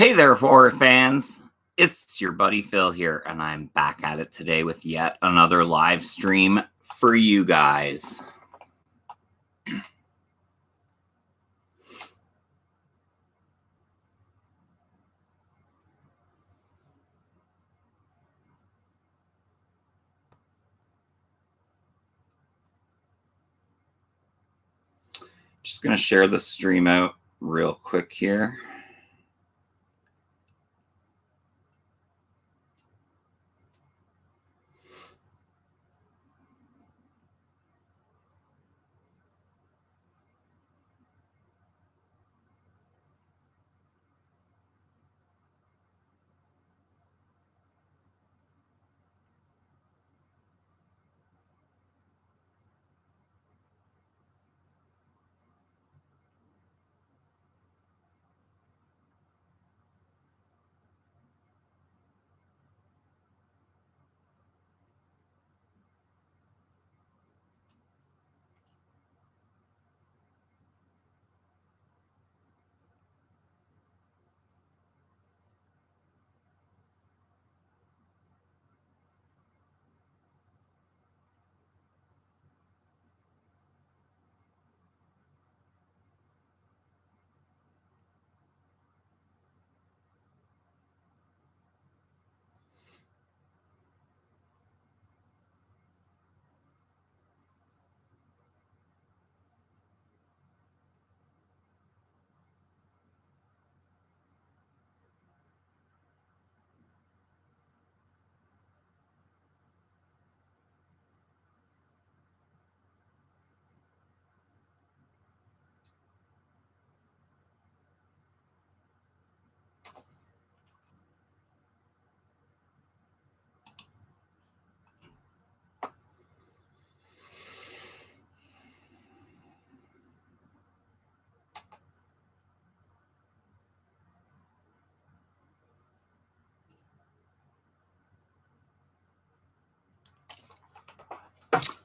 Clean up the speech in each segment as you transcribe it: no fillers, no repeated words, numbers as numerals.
Hey there, horror fans. It's your buddy Phil here, and I'm back at it today with yet another live stream for you guys. Just going to share the stream out real quick here.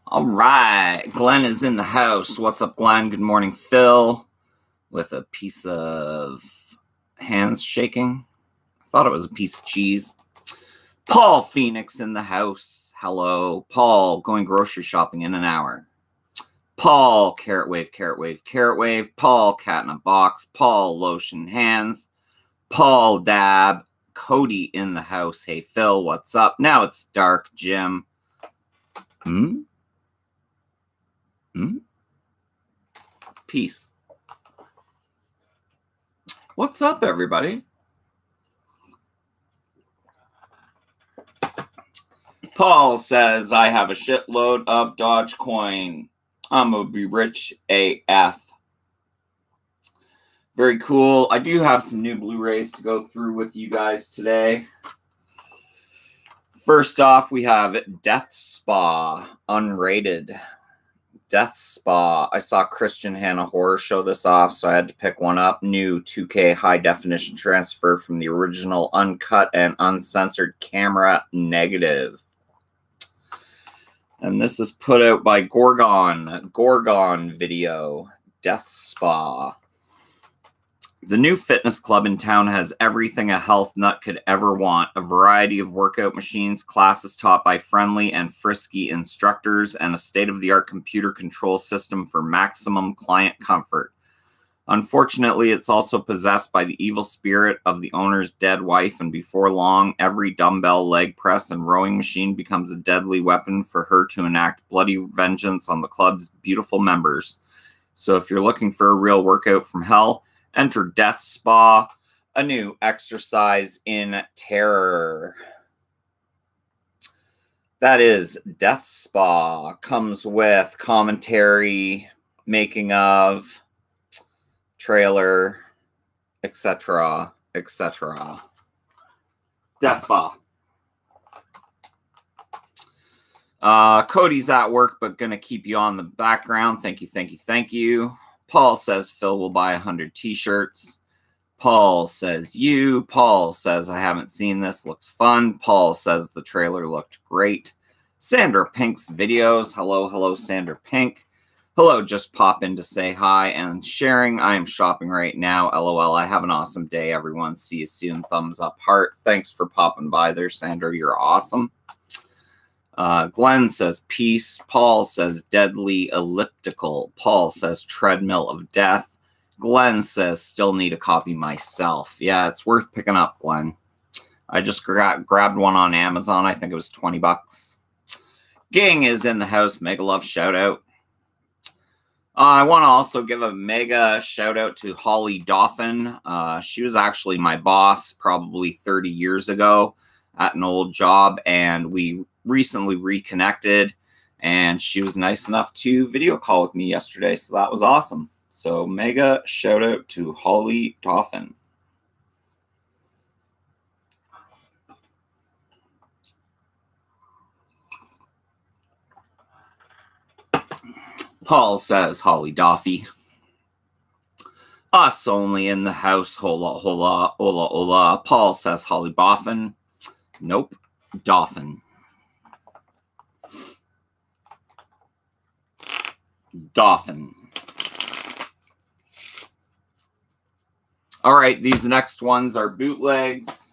All right, Glenn is in the house. What's up, Glenn? Good morning, Phil. With a piece of hands shaking. I thought it was a piece of cheese. Paul Phoenix in the house. Hello. Paul, going grocery shopping in an hour. Paul, carrot wave, carrot wave, carrot wave. Paul, cat in a box. Paul, lotion hands. Paul, dab. Cody in the house. Hey, Phil, what's up? Now it's dark, Jim. Peace. What's up, everybody? Paul says, I have a shitload of Dogecoin. I'm going to be rich AF. Very cool. I do have some new Blu-rays to go through with you guys today. First off, we have Death Spa, unrated. Death Spa. I saw Christian Hannah Horror show this off, so I had to pick one up. New 2K high-definition transfer from the original uncut and uncensored camera negative. And this is put out by Gorgon Video. Death Spa. The new fitness club in town has everything a health nut could ever want. A variety of workout machines, classes taught by friendly and frisky instructors, and a state-of-the-art computer control system for maximum client comfort. Unfortunately, it's also possessed by the evil spirit of the owner's dead wife, and before long, every dumbbell, leg press, and rowing machine becomes a deadly weapon for her to enact bloody vengeance on the club's beautiful members. So if you're looking for a real workout from hell, enter Death Spa, a new exercise in terror. That is Death Spa. Comes with commentary, making of, trailer, etc., etc. Death Spa. Cody's at work, but gonna keep you on the background. Thank you, thank you, thank you. Paul says Phil will buy 100 t-shirts. Paul says you. Paul says I haven't seen this. Looks fun. Paul says the trailer looked great. Sandra Pink's videos. Hello, hello, Sandra Pink. Hello, just pop in to say hi and sharing. I am shopping right now. LOL. I have an awesome day, everyone. See you soon. Thumbs up, heart. Thanks for popping by there, Sandra. You're awesome. Glenn says peace. Paul says deadly elliptical. Paul says treadmill of death. Glenn says still need a copy myself. Yeah, it's worth picking up, Glenn. I just grabbed one on Amazon. I think it was $20. Gang is in the house. Mega love shout out. I want to also give a mega shout out to Holly Dauphin. She was actually my boss probably 30 years ago at an old job, and we recently reconnected, and she was nice enough to video call with me yesterday, so that was awesome. So mega shout out to Holly Dauphin. Paul says Holly Daffy. Us only in the house. Hola, hola, hola, hola. Paul says Holly Boffin. Nope. Dauphin. Dauphin. All right, these next ones are bootlegs.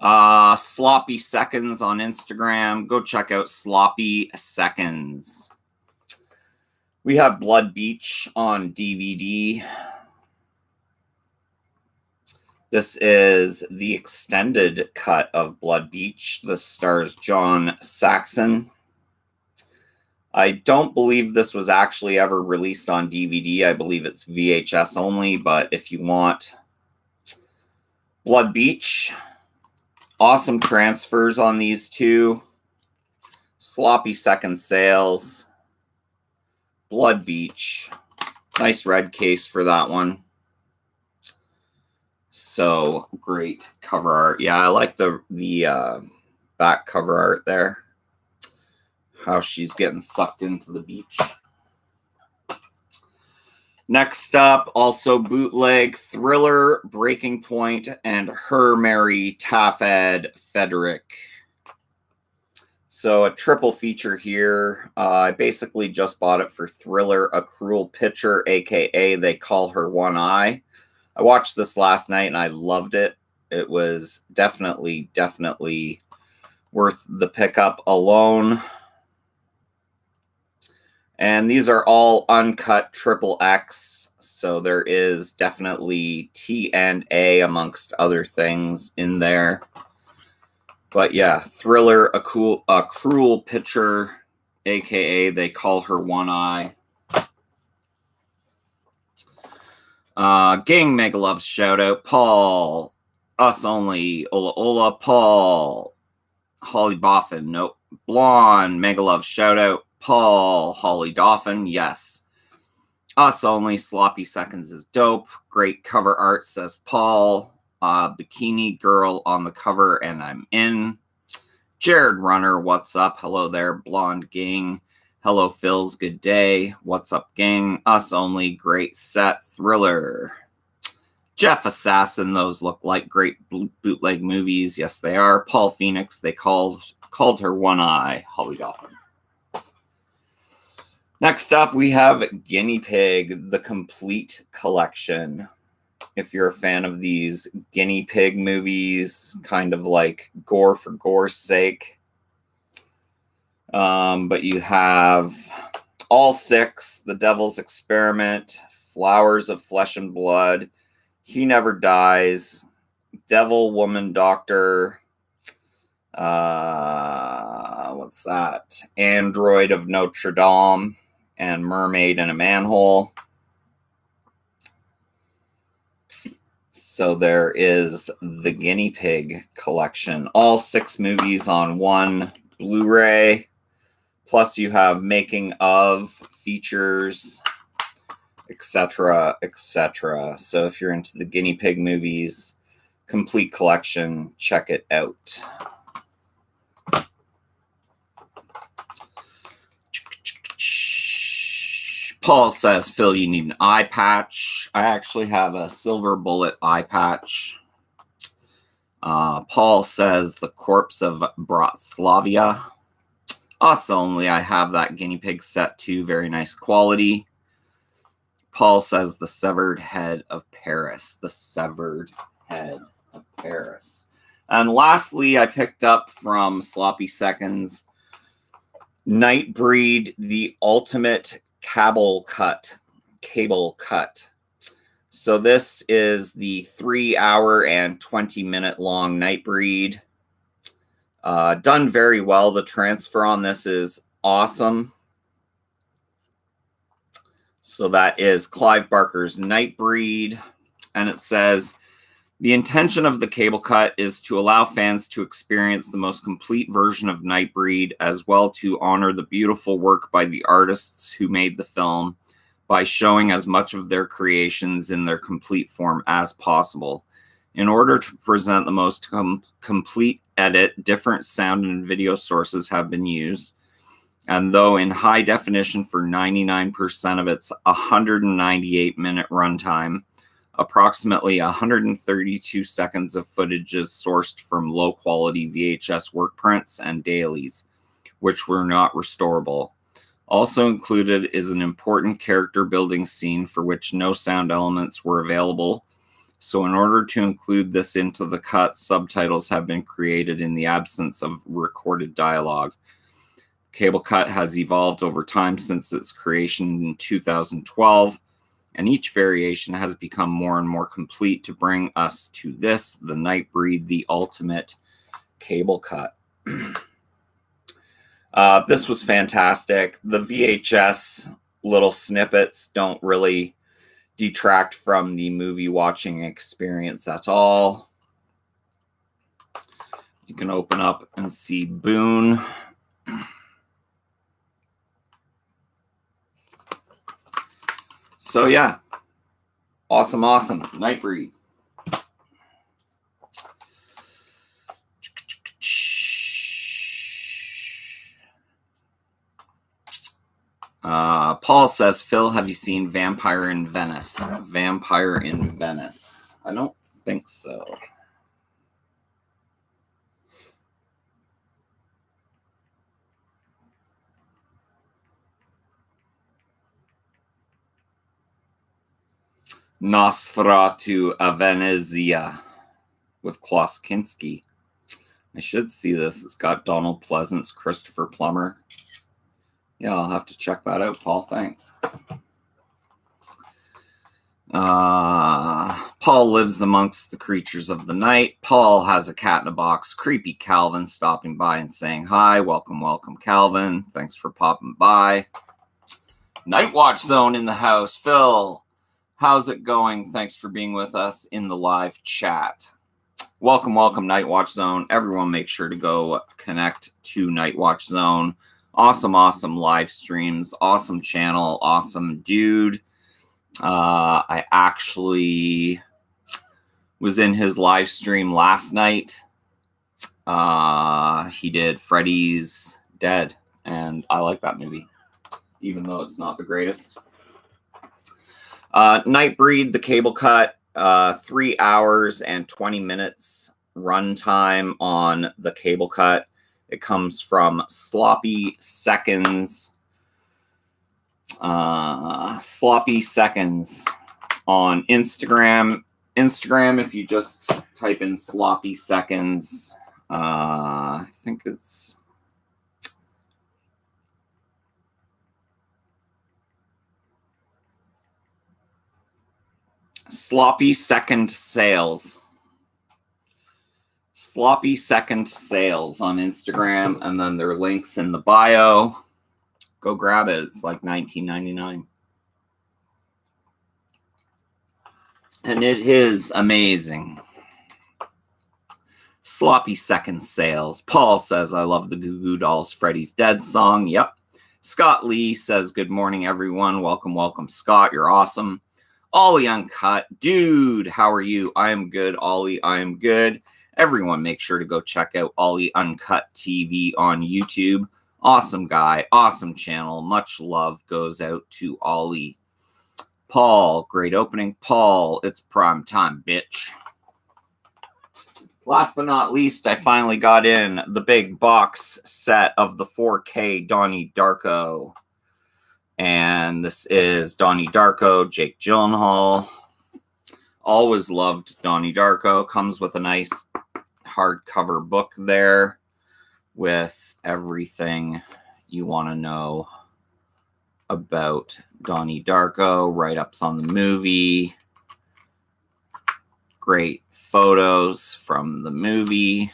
Sloppy Seconds on Instagram. Go check out Sloppy Seconds. We have Blood Beach on DVD. This is the extended cut of Blood Beach. This stars John Saxon. I don't believe this was actually ever released on DVD. I believe it's VHS only, but if you want Blood Beach, awesome transfers on these two. Sloppy Second sales. Blood Beach. Nice red case for that one. So great cover art. Yeah, I like the back cover art there. How she's getting sucked into the beach. Next up, also bootleg, Thriller, Breaking Point, and Her Mary Tafed Frederick. So a triple feature here. I basically just bought it for Thriller, A Cruel Picture, aka They Call Her One Eye. I watched this last night and I loved it. It was definitely worth the pickup alone. And these are all uncut triple X, so there is definitely T and A amongst other things in there. But yeah, Thriller, A Cruel Picture, aka They Call Her One Eye. Gang Mega Loves shout out. Paul, Us Only, Ola Ola, Paul, Holly Boffin, nope. Blonde, Mega Loves shout out. Paul, Holly Dauphin, yes. Us Only, Sloppy Seconds is dope. Great cover art, says Paul. Bikini girl on the cover, and I'm in. Jared Runner, what's up? Hello there, Blonde Gang. Hello, Phil's, good day. What's up, gang? Us Only, great set. Thriller. Jeff Assassin, those look like great bootleg movies. Yes, they are. Paul Phoenix, they called Her One Eye. Holly Dauphin. Next up, we have Guinea Pig, the complete collection. If you're a fan of these guinea pig movies, kind of like gore for gore's sake. But you have all 6, The Devil's Experiment, Flowers of Flesh and Blood, He Never Dies, Devil, Woman, Doctor, what's that? Android of Notre Dame, and Mermaid in a Manhole. So there is the Guinea Pig collection. All 6 movies on one Blu-ray. Plus you have making of, features, etc., etc. So if you're into the Guinea Pig movies, complete collection, check it out. Paul says, Phil, you need an eye patch. I actually have a silver bullet eye patch. Paul says, The Corpse of Bratislavia. Us only. I have that guinea pig set too. Very nice quality. Paul says the severed head of Paris. The severed head of Paris. And lastly, I picked up from Sloppy Seconds Nightbreed, the ultimate cable cut. So this is the 3 hour and 20-minute long Nightbreed. Done very well. The transfer on this is awesome. So that is Clive Barker's Nightbreed. And it says, the intention of the cable cut is to allow fans to experience the most complete version of Nightbreed, as well to honor the beautiful work by the artists who made the film by showing as much of their creations in their complete form as possible. In order to present the most complete edit, different sound and video sources have been used. And though in high definition for 99% of its 198-minute runtime, approximately 132 seconds of footage is sourced from low-quality VHS work prints and dailies, which were not restorable. Also included is an important character-building scene for which no sound elements were available. So in order to include this into the cut, subtitles have been created in the absence of recorded dialogue. Cable cut has evolved over time since its creation in 2012, and each variation has become more and more complete to bring us to this, the Nightbreed, the ultimate cable cut. This was fantastic. The VHS little snippets don't really detract from the movie watching experience at all. You can open up and see Boone. So yeah, awesome Nightbreed. Paul says, Phil, have you seen Vampire in Venice? Vampire in Venice. I don't think so. Nosferatu a Venezia with Klaus Kinski. I should see this. It's got Donald Pleasance, Christopher Plummer. Yeah, I'll have to check that out, Paul. Thanks. Paul lives amongst the creatures of the night. Paul has a cat in a box. Creepy Calvin stopping by and saying hi. Welcome, Calvin. Thanks for popping by. Night Watch Zone in the house. Phil, how's it going? Thanks for being with us in the live chat. Welcome, Night Watch Zone. Everyone make sure to go connect to Night Watch Zone. Awesome live streams. Awesome channel. Awesome dude. I actually was in his live stream last night. He did Freddy's Dead, and I like that movie, even though it's not the greatest. Nightbreed, the cable cut, 3 hours and 20 minutes runtime on the cable cut. It comes from Sloppy Seconds. Sloppy Seconds on Instagram. If you just type in Sloppy Seconds, I think it's Sloppy Second Sales. Sloppy Second Sales on Instagram, and then their links in the bio. Go grab it. It's like $19.99. And it is amazing. Sloppy Second Sales. Paul says, I love the Goo Goo Dolls Freddy's Dead song. Yep. Scott Lee says, good morning, everyone. Welcome, Scott. You're awesome. Ollie Uncut. Dude, how are you? I am good, Ollie. I am good. Everyone make sure to go check out Ollie Uncut TV on YouTube. Awesome guy. Awesome channel. Much love goes out to Ollie. Paul, great opening. Paul, it's prime time, bitch. Last but not least, I finally got in the big box set of the 4K Donnie Darko. And this is Donnie Darko, Jake Gyllenhaal. Always loved Donnie Darko. Comes with a nice hardcover book there with everything you want to know about Donnie Darko, write-ups on the movie, great photos from the movie,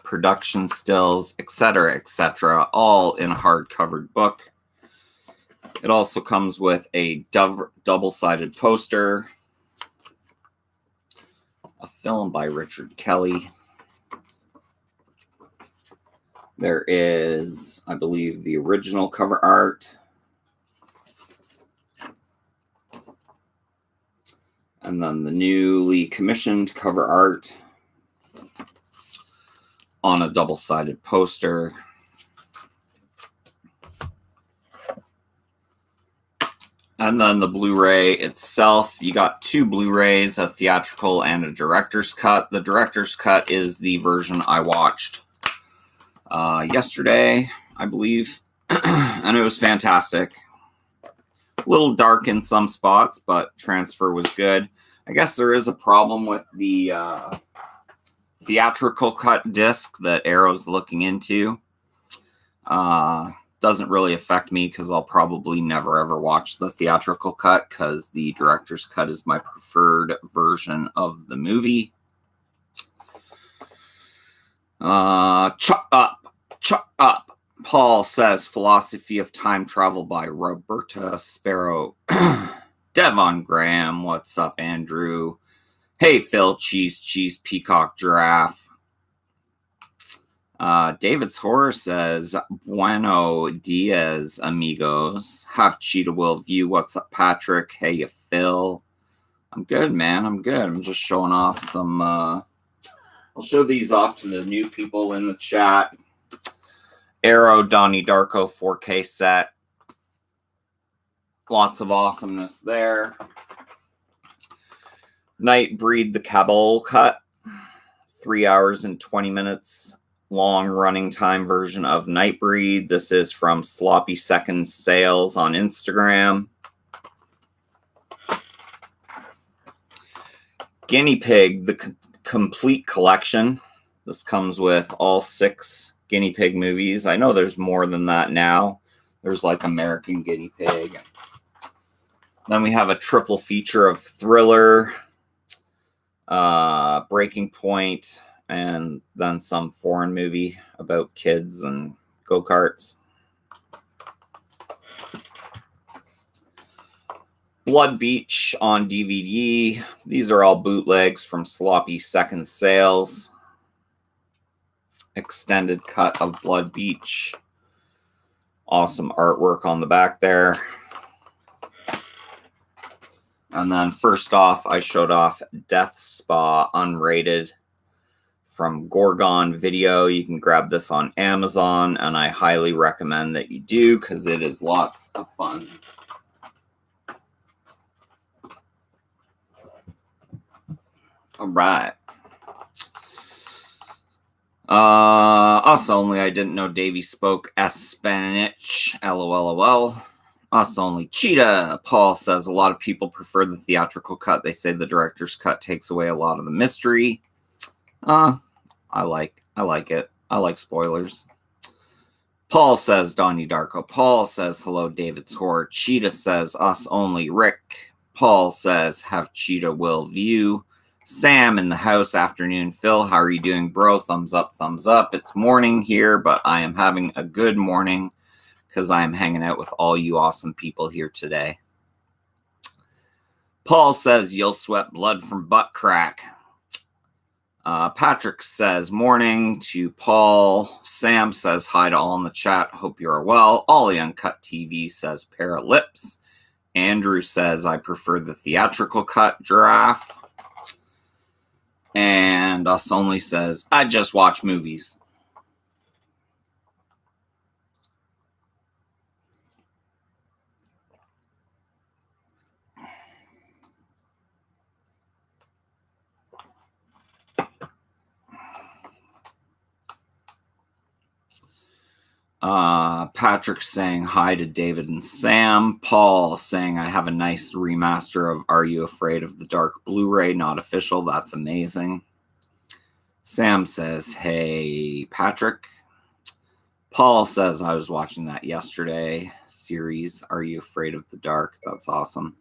production stills, etc., all in a hardcover book. It also comes with a double-sided poster, a film by Richard Kelly. There is, I believe, the original cover art. And then the newly commissioned cover art on a double-sided poster. And then the Blu-ray itself, you got two Blu-rays, a theatrical and a director's cut. The director's cut is the version I watched yesterday, I believe, and it was fantastic. A little dark in some spots, but transfer was good. I guess there is a problem with the theatrical cut disc that Arrow's looking into. Doesn't really affect me because I'll probably never ever watch the theatrical cut because the director's cut is my preferred version of the movie. Chuck up. Paul says Philosophy of Time Travel by Roberta Sparrow. Devon Graham, what's up, Andrew? Hey, Phil, cheese, peacock, giraffe. David's Horror says, Bueno dias, amigos. Half Cheetah Will View. What's up, Patrick? Hey, you Phil. I'm good, man. I'm good. I'm just showing off some... I'll show these off to the new people in the chat. Arrow Donnie Darko 4K set. Lots of awesomeness there. Nightbreed the Cabal cut. 3 hours and 20 minutes. Long running time version of Nightbreed. This is from Sloppy Second Sales on Instagram. Guinea Pig, the complete collection. This comes with all 6 Guinea Pig movies. I know there's more than that now. There's like American Guinea Pig. Then we have a triple feature of Thriller, Breaking Point, and then some foreign movie about kids and go-karts. Blood Beach on DVD. These are all bootlegs from Sloppy Second Sales. Extended cut of Blood Beach. Awesome artwork on the back there. And then first off, I showed off Death Spa unrated from Gorgon Video. You can grab this on Amazon, and I highly recommend that you do because it is lots of fun. All right. Us only. I didn't know Davey spoke Spanish. LOL. Us only. Cheetah. Paul says a lot of people prefer the theatrical cut. They say the director's cut takes away a lot of the mystery. I like it. I like spoilers. Paul says Donnie Darko. Paul says hello, David's Horror. Cheetah says us only. Rick. Paul says have Cheetah will view. Sam in the house. Afternoon. Phil, how are you doing, bro? Thumbs up, thumbs up. It's morning here, but I am having a good morning because I am hanging out with all you awesome people here today. Paul says you'll sweat blood from butt crack. Patrick says morning to Paul. Sam says hi to all in the chat. Hope you are well. Ollie Uncut TV says pair of lips. Andrew says I prefer the theatrical cut. Giraffe. And Us Only says I just watch movies. Patrick saying hi to David and Sam. Paul saying I have a nice remaster of Are You Afraid of the Dark Blu-ray, not official. That's amazing. Sam says, hey, Patrick. Paul says, I was watching that yesterday series, Are You Afraid of the Dark? That's awesome.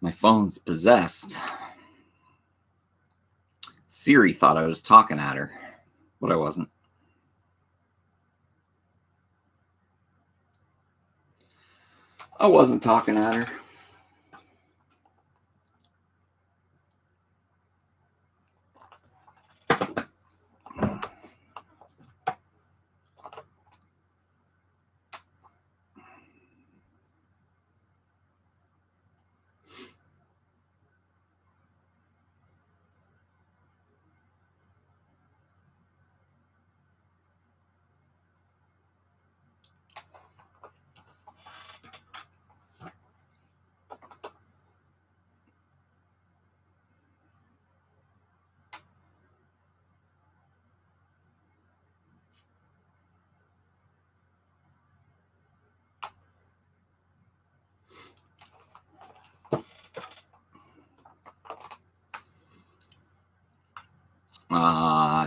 My phone's possessed. Siri thought I was talking at her, but I wasn't. I wasn't talking at her.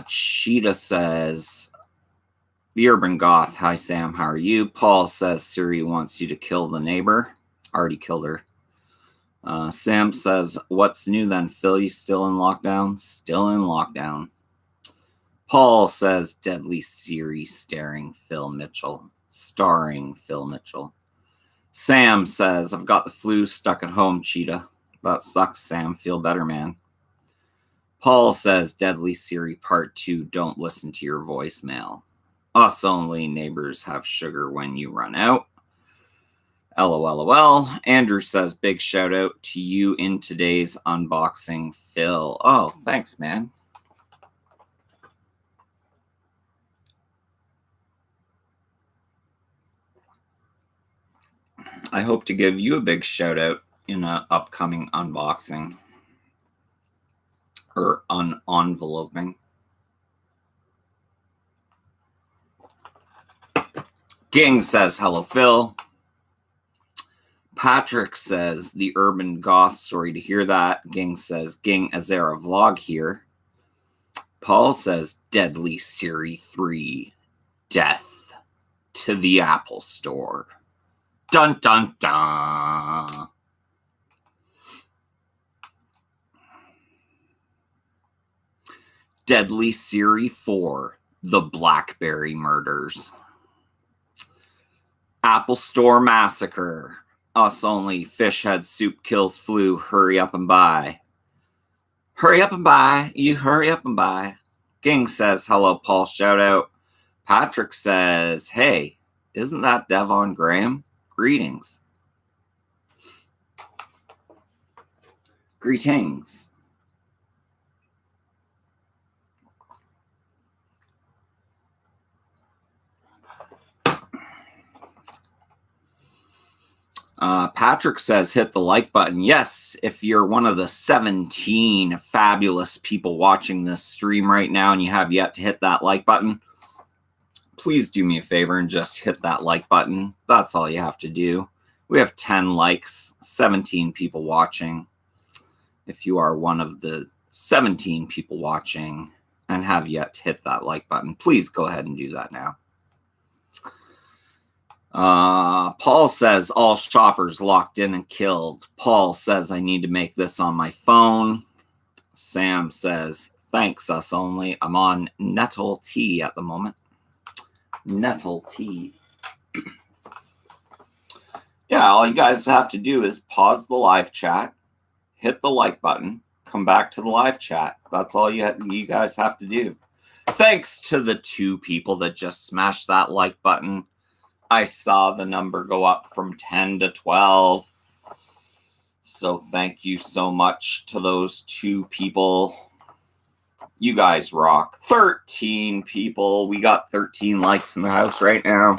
Cheetah says, the Urban Goth, hi Sam, how are you? Paul says Siri wants you to kill the neighbor. Already killed her. Sam says, what's new then, Phil? You still in lockdown? Still in lockdown. Paul says, deadly Siri starring Phil Mitchell. Sam says, I've got the flu, stuck at home, Cheetah. That sucks, Sam. Feel better, man. Paul says, Deadly Siri Part 2, don't listen to your voicemail. Us only, neighbors have sugar when you run out. LOLOL. Andrew says, big shout out to you in today's unboxing, Phil. Oh, thanks, man. I hope to give you a big shout out in an upcoming unboxing. Or enveloping. Ging says, hello, Phil. Patrick says, the Urban Goth, sorry to hear that. Ging says, Ging, is there a vlog here? Paul says, Deadly Siri 3, Death to the Apple Store. Dun, dun, dun. Deadly Siri 4, The Blackberry Murders. Apple Store Massacre. Us only, fish head soup kills flu, hurry up and buy. Hurry up and buy, you hurry up and buy. Ging says, hello, Paul, shout out. Patrick says, hey, isn't that Devon Graham? Greetings. Greetings. Patrick says, hit the like button. Yes, if you're one of the 17 fabulous people watching this stream right now and you have yet to hit that like button, please do me a favor and just hit that like button. That's all you have to do. We have 10 likes, 17 people watching. If you are one of the 17 people watching and have yet to hit that like button, please go ahead and do that now. Paul says, all shoppers locked in and killed. Paul says, I need to make this on my phone. Sam says, thanks, us only. I'm on Nettle Tea at the moment. Nettle Tea. Yeah, all you guys have to do is pause the live chat, hit the like button, come back to the live chat. That's all you guys have to do. Thanks to the 2 people that just smashed that like button. I saw the number go up from 10 to 12. So thank you so much to those 2 people. You guys rock. 13 people. We got 13 likes in the house right now.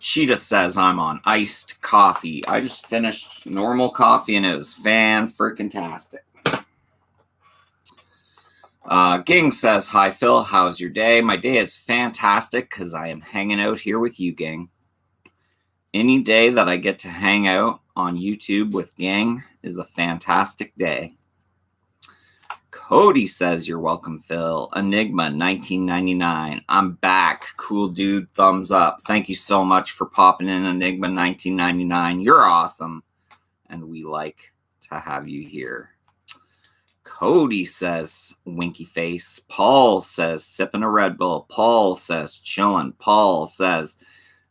Cheetah says, I'm on iced coffee. I just finished normal coffee and it was fan-freaking-tastic. Ging says, hi, Phil. How's your day? My day is fantastic because I am hanging out here with you, Ging. Any day that I get to hang out on YouTube with Ging is a fantastic day. Cody says, you're welcome, Phil. Enigma, 1999. I'm back. Cool dude, thumbs up. Thank you so much for popping in, Enigma, 1999. You're awesome. And we like to have you here. Cody says, winky face. Paul says, sipping a Red Bull. Paul says, chilling. Paul says,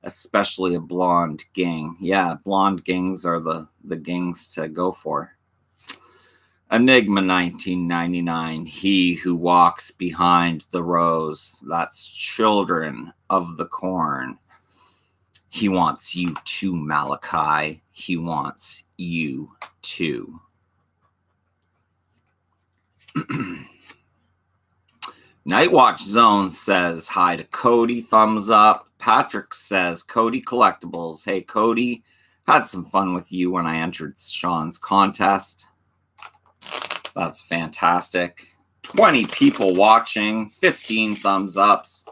especially a blonde ging. Yeah, blonde gings are the gings to go for. Enigma 1999. He who walks behind the rose. That's Children of the Corn. He wants you too, Malachi. He wants you too. Nightwatch Zone says hi to Cody, thumbs up. Patrick says, Cody Collectibles. Hey, Cody, had some fun with you when I entered Sean's contest. That's fantastic. 20 people watching, 15 thumbs ups.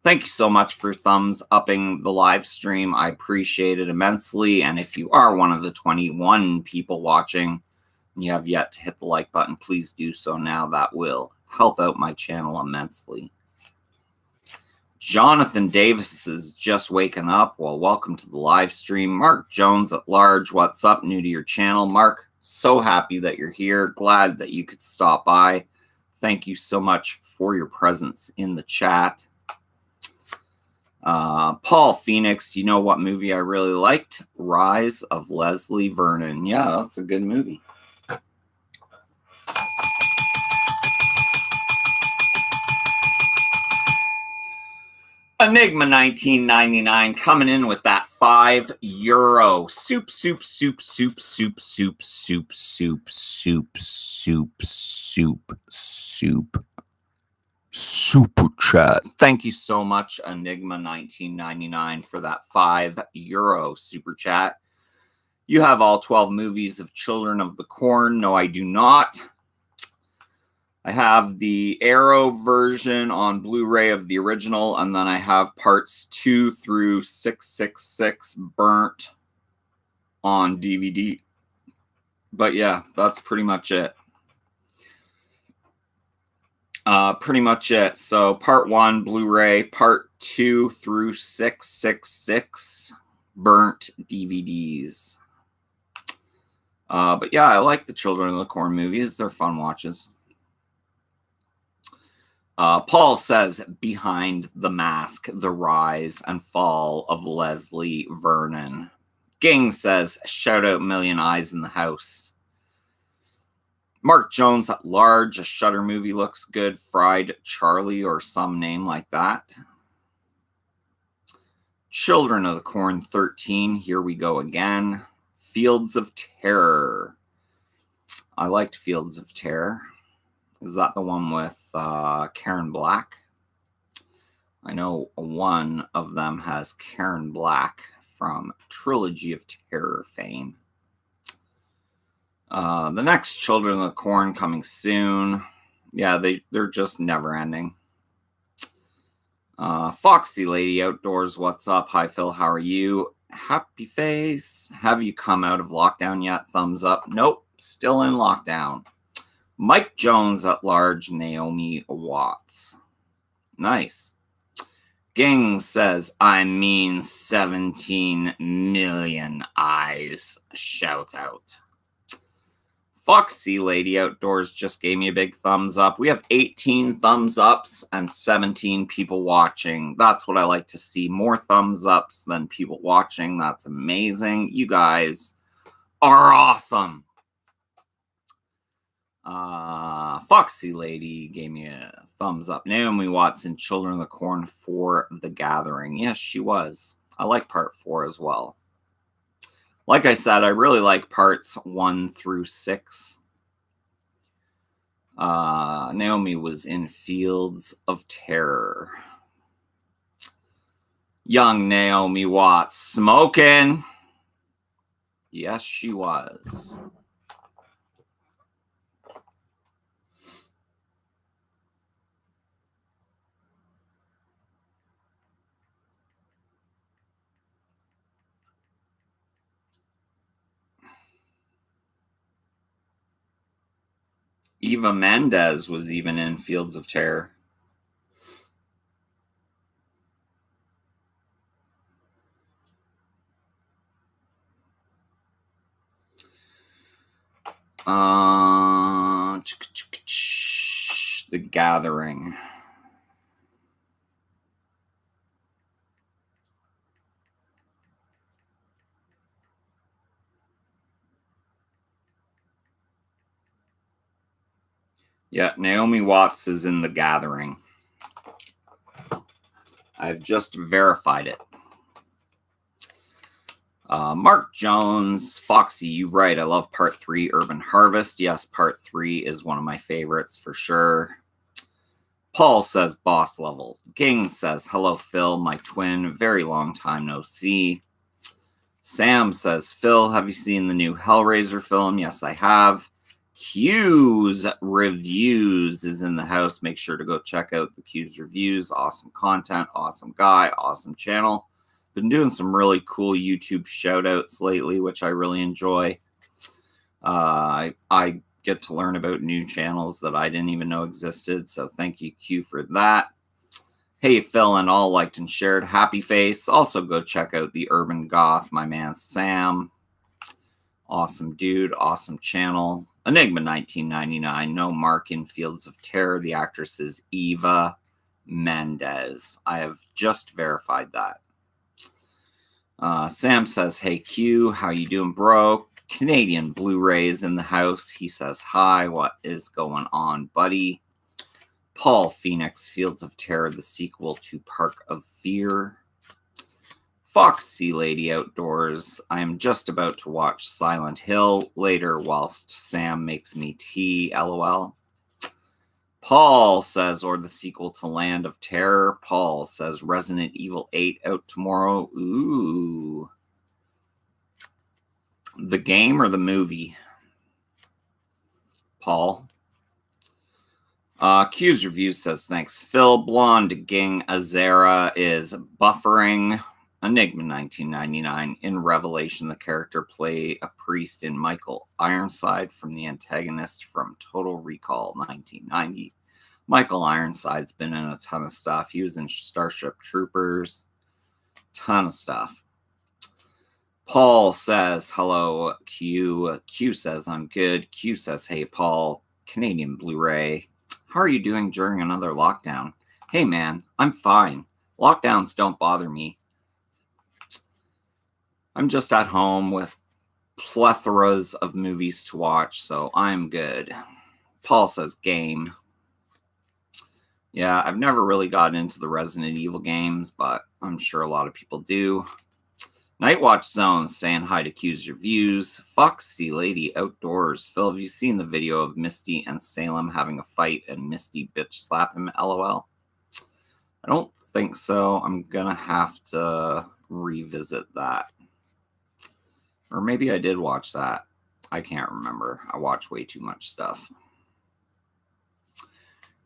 Thank you so much for thumbs upping the live stream. I appreciate it immensely. And if you are one of the 21 people watching and you have yet to hit the like button, please do so now. That will help out my channel immensely. Jonathan Davis is just waking up. Well, welcome to the live stream. Mark Jones at large. What's up? New to your channel. Mark, so happy that you're here. Glad that you could stop by. Thank you so much for your presence in the chat. Paul Phoenix, you know what movie I really liked? Rise of Leslie Vernon. Yeah, that's a good movie. Enigma 1999 coming in with that €5. Super chat. Thank you so much, Enigma 1999, for that €5 super chat. You have all 12 movies of Children of the Corn. No, I do not. I have the Arrow version on Blu-ray of the original, and then I have parts 2 through 666 burnt on DVD. But yeah, that's pretty much it. So part 1 Blu-ray, part 2 through 666 burnt DVDs. But yeah, I like the Children of the Corn movies. They're fun watches. Paul says, Behind the Mask, The Rise and Fall of Leslie Vernon. Ging says, shout out Million Eyes in the House. Mark Jones at large, a Shudder movie looks good. Fried Charlie or some name like that. Children of the Corn 13, here we go again. Fields of Terror. I liked Fields of Terror. Is that the one with Karen Black? I know one of them has Karen Black from Trilogy of Terror fame. The next Children of the Corn coming soon. Yeah, they're just never ending. Foxy Lady Outdoors, what's up? Hi, Phil, how are you? Happy face. Have you come out of lockdown yet? Thumbs up. Nope, still in lockdown. Mike Jones at large, Naomi Watts. Nice. Ging says, I mean 17 million eyes. Shout out. Foxy Lady Outdoors just gave me a big thumbs up. We have 18 thumbs ups and 17 people watching. That's what I like to see. More thumbs ups than people watching. That's amazing. You guys are awesome. Foxy Lady gave me a thumbs up. Naomi Watson, Children of the Corn for The Gathering. Yes, she was. I like part 4 as well. Like I said, I really like parts 1 through 6. Naomi was in Fields of Terror. Young Naomi Watts smoking. Yes, she was. Eva Mendes was even in Fields of Terror. The Gathering. Yeah, Naomi Watts is in The Gathering. I've just verified it. Mark Jones, Foxy, you right. I love Part 3, Urban Harvest. Yes, Part 3 is one of my favorites for sure. Paul says boss level. Ging says, hello, Phil, my twin. Very long time no see. Sam says, Phil, have you seen the new Hellraiser film? Yes, I have. Q's Reviews is in the house. Make sure to go check out the Q's Reviews. Awesome content, awesome guy, awesome channel. Been doing some really cool YouTube shoutouts lately, which I really enjoy. I get to learn about new channels that I didn't even know existed, so thank you, Q, for that. Hey, Phil and all liked and shared. Happy Face. Also go check out the Urban Goth, my man Sam. Awesome dude, awesome channel. Enigma 1999, no mark in Fields of Terror. The actress is Eva Mendes. I have just verified that. Sam says, hey Q, how you doing, bro? Canadian Blu-rays in the house. He says, hi, what is going on, buddy? Paul Phoenix, Fields of Terror, the sequel to Park of Fear. Foxy Lady Outdoors, I am just about to watch Silent Hill later whilst Sam makes me tea, lol. Paul says, or the sequel to Land of Terror. Paul says, Resident Evil 8 out tomorrow. Ooh. The game or the movie? Paul. Q's Review says, thanks, Phil. Blonde Ging Azera is buffering. Enigma 1999. In Revelation, the character play a priest in Michael Ironside from the antagonist from Total Recall 1990. Michael Ironside's been in a ton of stuff. He was in Starship Troopers. Ton of stuff. Paul says, hello, Q. Q says, I'm good. Q says, hey, Paul. Canadian Blu-ray. How are you doing during another lockdown? Hey, man, I'm fine. Lockdowns don't bother me. I'm just at home with plethoras of movies to watch, so I'm good. Paul says, game. Yeah, I've never really gotten into the Resident Evil games, but I'm sure a lot of people do. Nightwatch Zone saying hi to Q's Reviews. Foxy Lady Outdoors. Phil, have you seen the video of Misty and Salem having a fight and Misty bitch slap him, lol? I don't think so. I'm gonna have to revisit that. Or maybe I did watch that. I can't remember. I watch way too much stuff.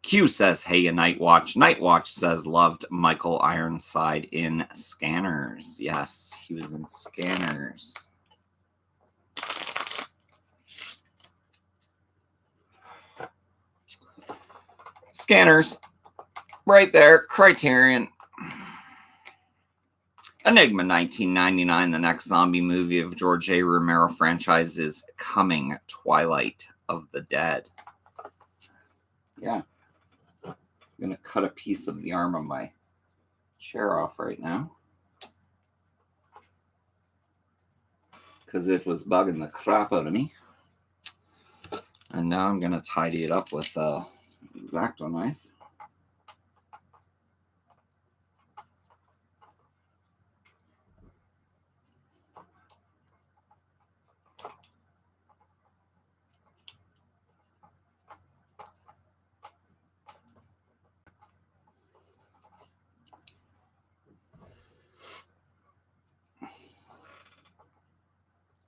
Q says, hey, a Nightwatch. Nightwatch says, loved Michael Ironside in Scanners. Yes, he was in Scanners. Scanners. Right there. Criterion. Enigma 1999, the next zombie movie of George A. Romero franchise is coming. Twilight of the Dead. Yeah. I'm going to cut a piece of the arm of my chair off right now, because it was bugging the crap out of me. And now I'm going to tidy it up with a X-Acto knife.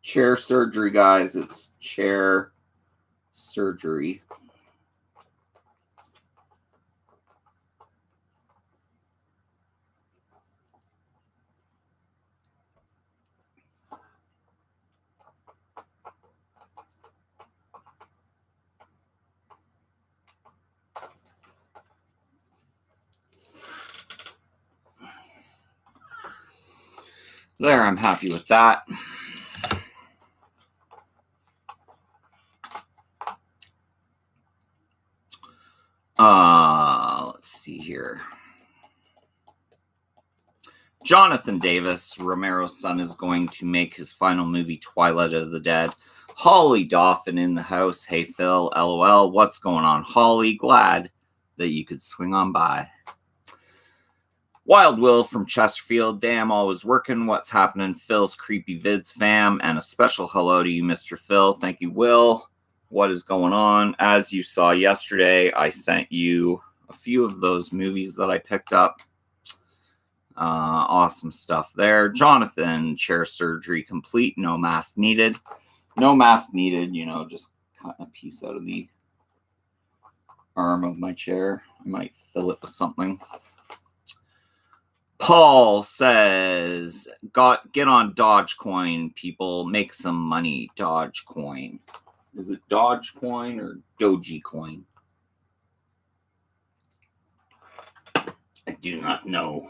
Chair surgery, guys. It's chair surgery. There, I'm happy with that. Let's see here. Jonathan Davis, Romero's son, is going to make his final movie, Twilight of the Dead. Holly Dauphin in the house. Hey, Phil, LOL. What's going on, Holly? Glad that you could swing on by. Wild Will from Chesterfield. Damn, always working. What's happening? Phil's Creepy Vids fam. And a special hello to you, Mr. Phil. Thank you, Will. What is going on? As you saw yesterday, I sent you a few of those movies that I picked up. Awesome stuff there. Jonathan, chair surgery complete. No mask needed. No mask needed. You know, just cut a piece out of the arm of my chair. I might fill it with something. Paul says, get on Dogecoin, people. Make some money. Dogecoin. Is it Dogecoin or Dogecoin? I do not know.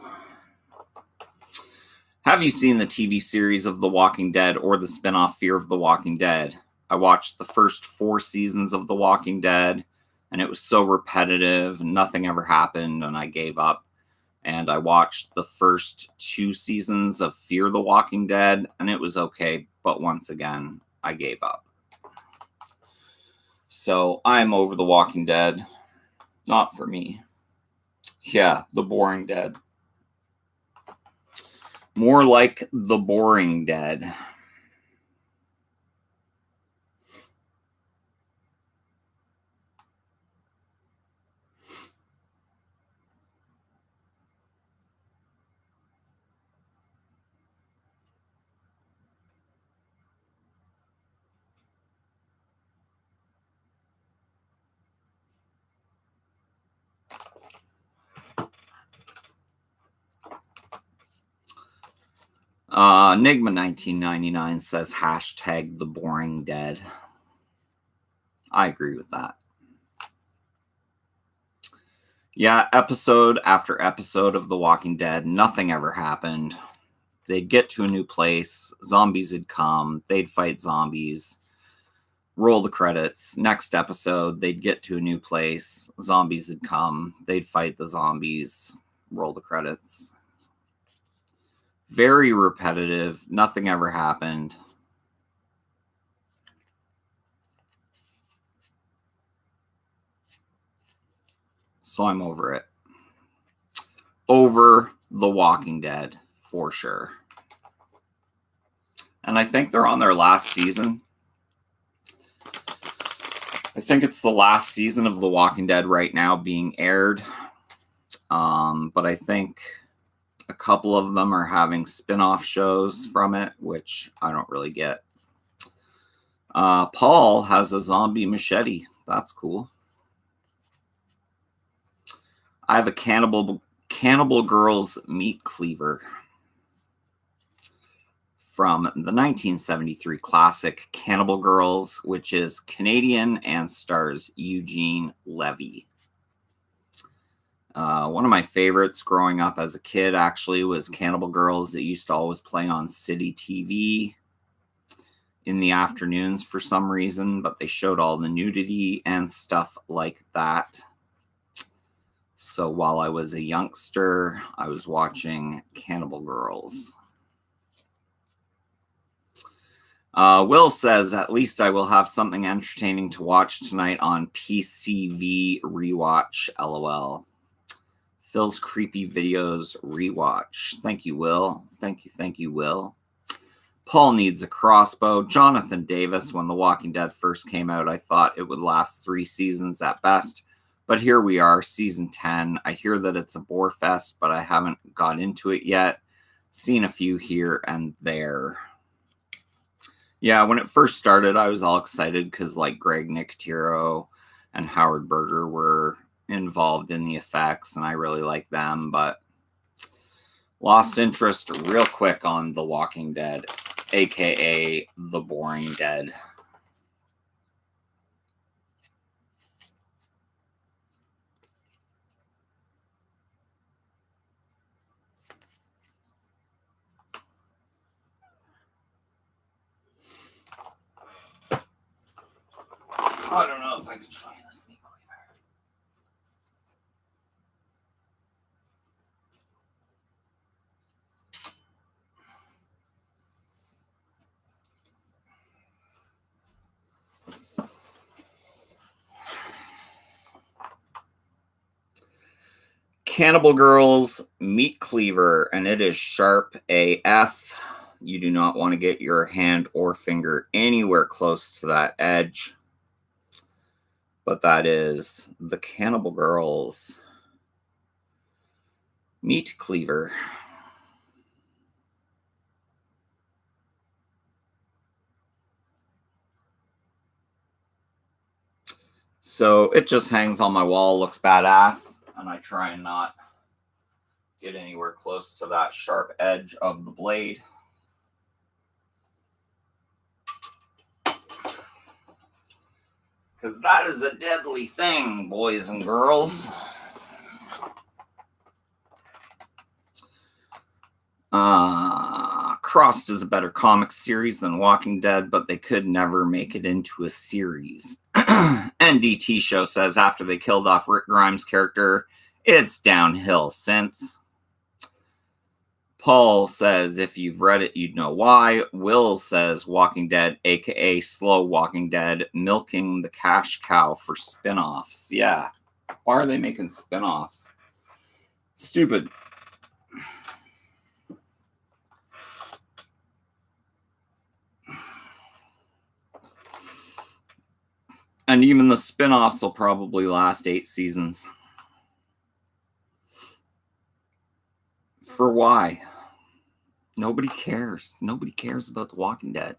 Have you seen the TV series of The Walking Dead or the spinoff Fear of the Walking Dead? I watched the first 4 seasons of The Walking Dead, and it was so repetitive, and nothing ever happened, and I gave up. And I watched the first 2 seasons of Fear the Walking Dead, and it was okay, but once again, I gave up. So I'm over The Walking Dead. Not for me. Yeah, The Boring Dead. More like The Boring Dead. Enigma 1999 says hashtag The Boring Dead. I agree with that. Yeah, episode after episode of The Walking Dead, nothing ever happened. They'd get to a new place, zombies would come, they'd fight zombies, roll the credits. Next episode, they'd get to a new place, zombies would come, they'd fight the zombies, roll the credits. Very repetitive, nothing ever happened. So I'm over it. Over The Walking Dead, for sure. And I think they're on their last season. I think it's the last season of The Walking Dead right now being aired. But I think a couple of them are having spin-off shows from it, which I don't really get. Paul has a zombie machete. That's cool. I have a Cannibal Girls meat cleaver from the 1973 classic Cannibal Girls, which is Canadian and stars Eugene Levy. One of my favorites growing up as a kid actually was Cannibal Girls. It used to always play on City TV in the afternoons for some reason, but they showed all the nudity and stuff like that. So while I was a youngster, I was watching Cannibal Girls. Will says, at least I will have something entertaining to watch tonight on PCV Rewatch, LOL. Phil's Creepy Videos Rewatch. Thank you, Will. Thank you, Will. Paul needs a crossbow. Jonathan Davis, when The Walking Dead first came out, I thought it would last 3 seasons at best. But here we are, season 10. I hear that it's a bore fest, but I haven't got into it yet. Seen a few here and there. Yeah, when it first started, I was all excited because like Greg Nicotero and Howard Berger were involved in the effects, and I really like them, but lost interest real quick on The Walking Dead, aka The Boring Dead. show you this meat cleaver. Cannibal Girls meat cleaver, and it is sharp AF. You do not want to get your hand or finger anywhere close to that edge. But that is the Cannibal Girls meat cleaver. So it just hangs on my wall, looks badass, and I try and not get anywhere close to that sharp edge of the blade. Because that is a deadly thing, boys and girls. Crossed is a better comic series than Walking Dead, but they could never make it into a series. NDT Show says after they killed off Rick Grimes' character, it's downhill since. Paul says if you've read it, you'd know why. Will says Walking Dead, aka Slow Walking Dead, milking the cash cow for spin-offs. Yeah. Why are they making spin-offs? Stupid. And even the spin-offs will probably last 8 seasons. For why? Nobody cares. Nobody cares about The Walking Dead.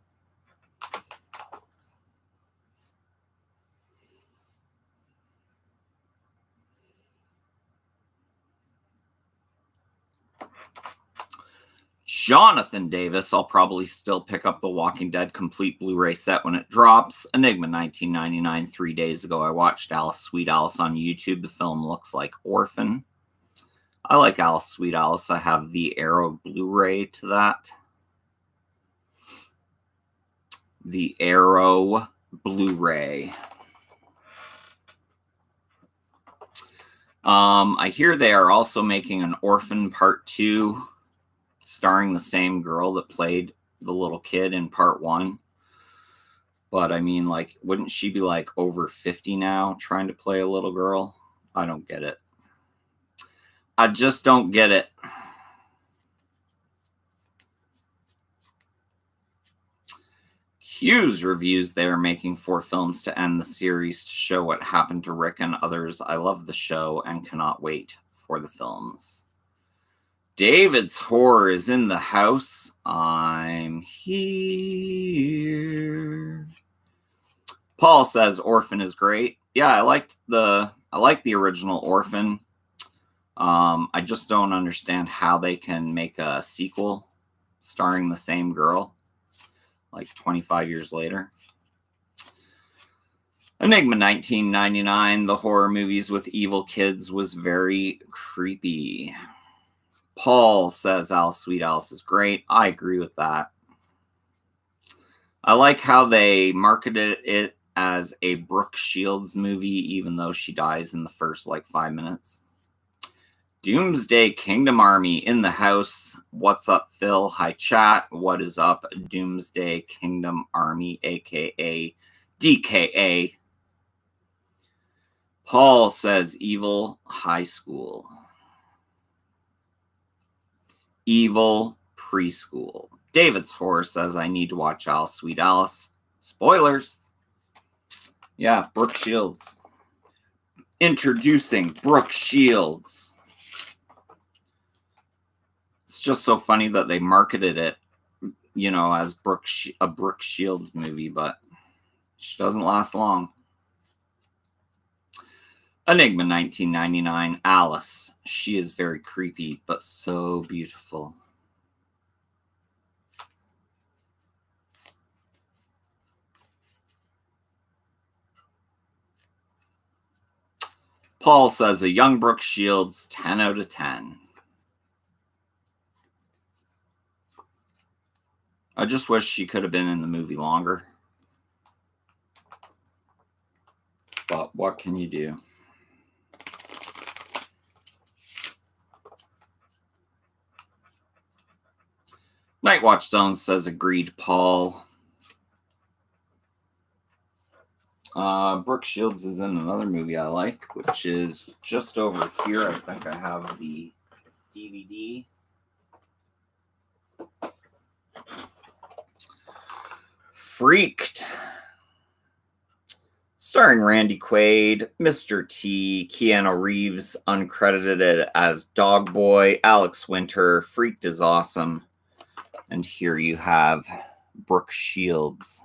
Jonathan Davis, I'll probably still pick up the Walking Dead complete Blu-ray set when it drops. Enigma 1999, 3 days ago. I watched Alice, Sweet Alice on YouTube. The film looks like Orphan. I like Alice, Sweet Alice. I have the Arrow Blu-ray to that. The Arrow Blu-ray. I hear they are also making an Orphan Part 2 starring the same girl that played the little kid in Part 1. But I mean, like, wouldn't she be like over 50 now trying to play a little girl? I don't get it. I just don't get it. Hughes reviews they are making 4 films to end the series to show what happened to Rick and others. I love the show and cannot wait for the films. David's Horror is in the house. I'm here. Paul says Orphan is great. Yeah, I like the original Orphan. I just don't understand how they can make a sequel starring the same girl like 25 years later. Enigma 1999, the horror movies with evil kids was very creepy. Paul says Alice, Sweet Alice is great. I agree with that. I like how they marketed it as a Brooke Shields movie, even though she dies in the first, 5 minutes. Doomsday Kingdom Army in the house. What's up, Phil? Hi, chat. What is up, Doomsday Kingdom Army, a.k.a. DKA? Paul says Evil High School. Evil Preschool. David's Horror says I need to watch Alice, Sweet Alice. Spoilers. Yeah, Brooke Shields. Introducing Brooke Shields. It's just so funny that they marketed it, as a Brooke Shields movie, but she doesn't last long. Enigma 1999, Alice. She is very creepy, but so beautiful. Paul says a young Brooke Shields, 10 out of 10. I just wish she could have been in the movie longer. But But what can you do? Nightwatch Zone says agreed, Paul. Brooke Shields is in another movie I like, which is just over here. I think I have the DVD. Freaked. Starring Randy Quaid, Mr. T, Keanu Reeves, uncredited as Dog Boy, Alex Winter. Freaked is awesome. And here you have Brooke Shields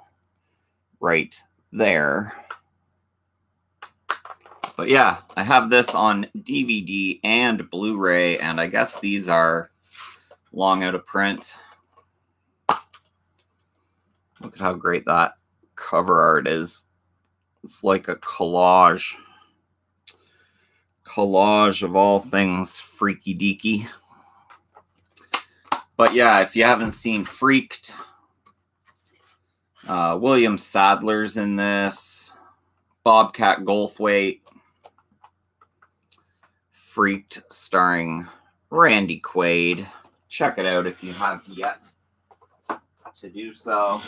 right there. But yeah, I have this on DVD and Blu-ray, and I guess these are long out of print. Look at how great that cover art is. It's like a collage of all things freaky deaky. But yeah, if you haven't seen Freaked, William Sadler's in this, Bobcat Goldthwait. Freaked, starring Randy Quaid. Check it out if you have yet to do so.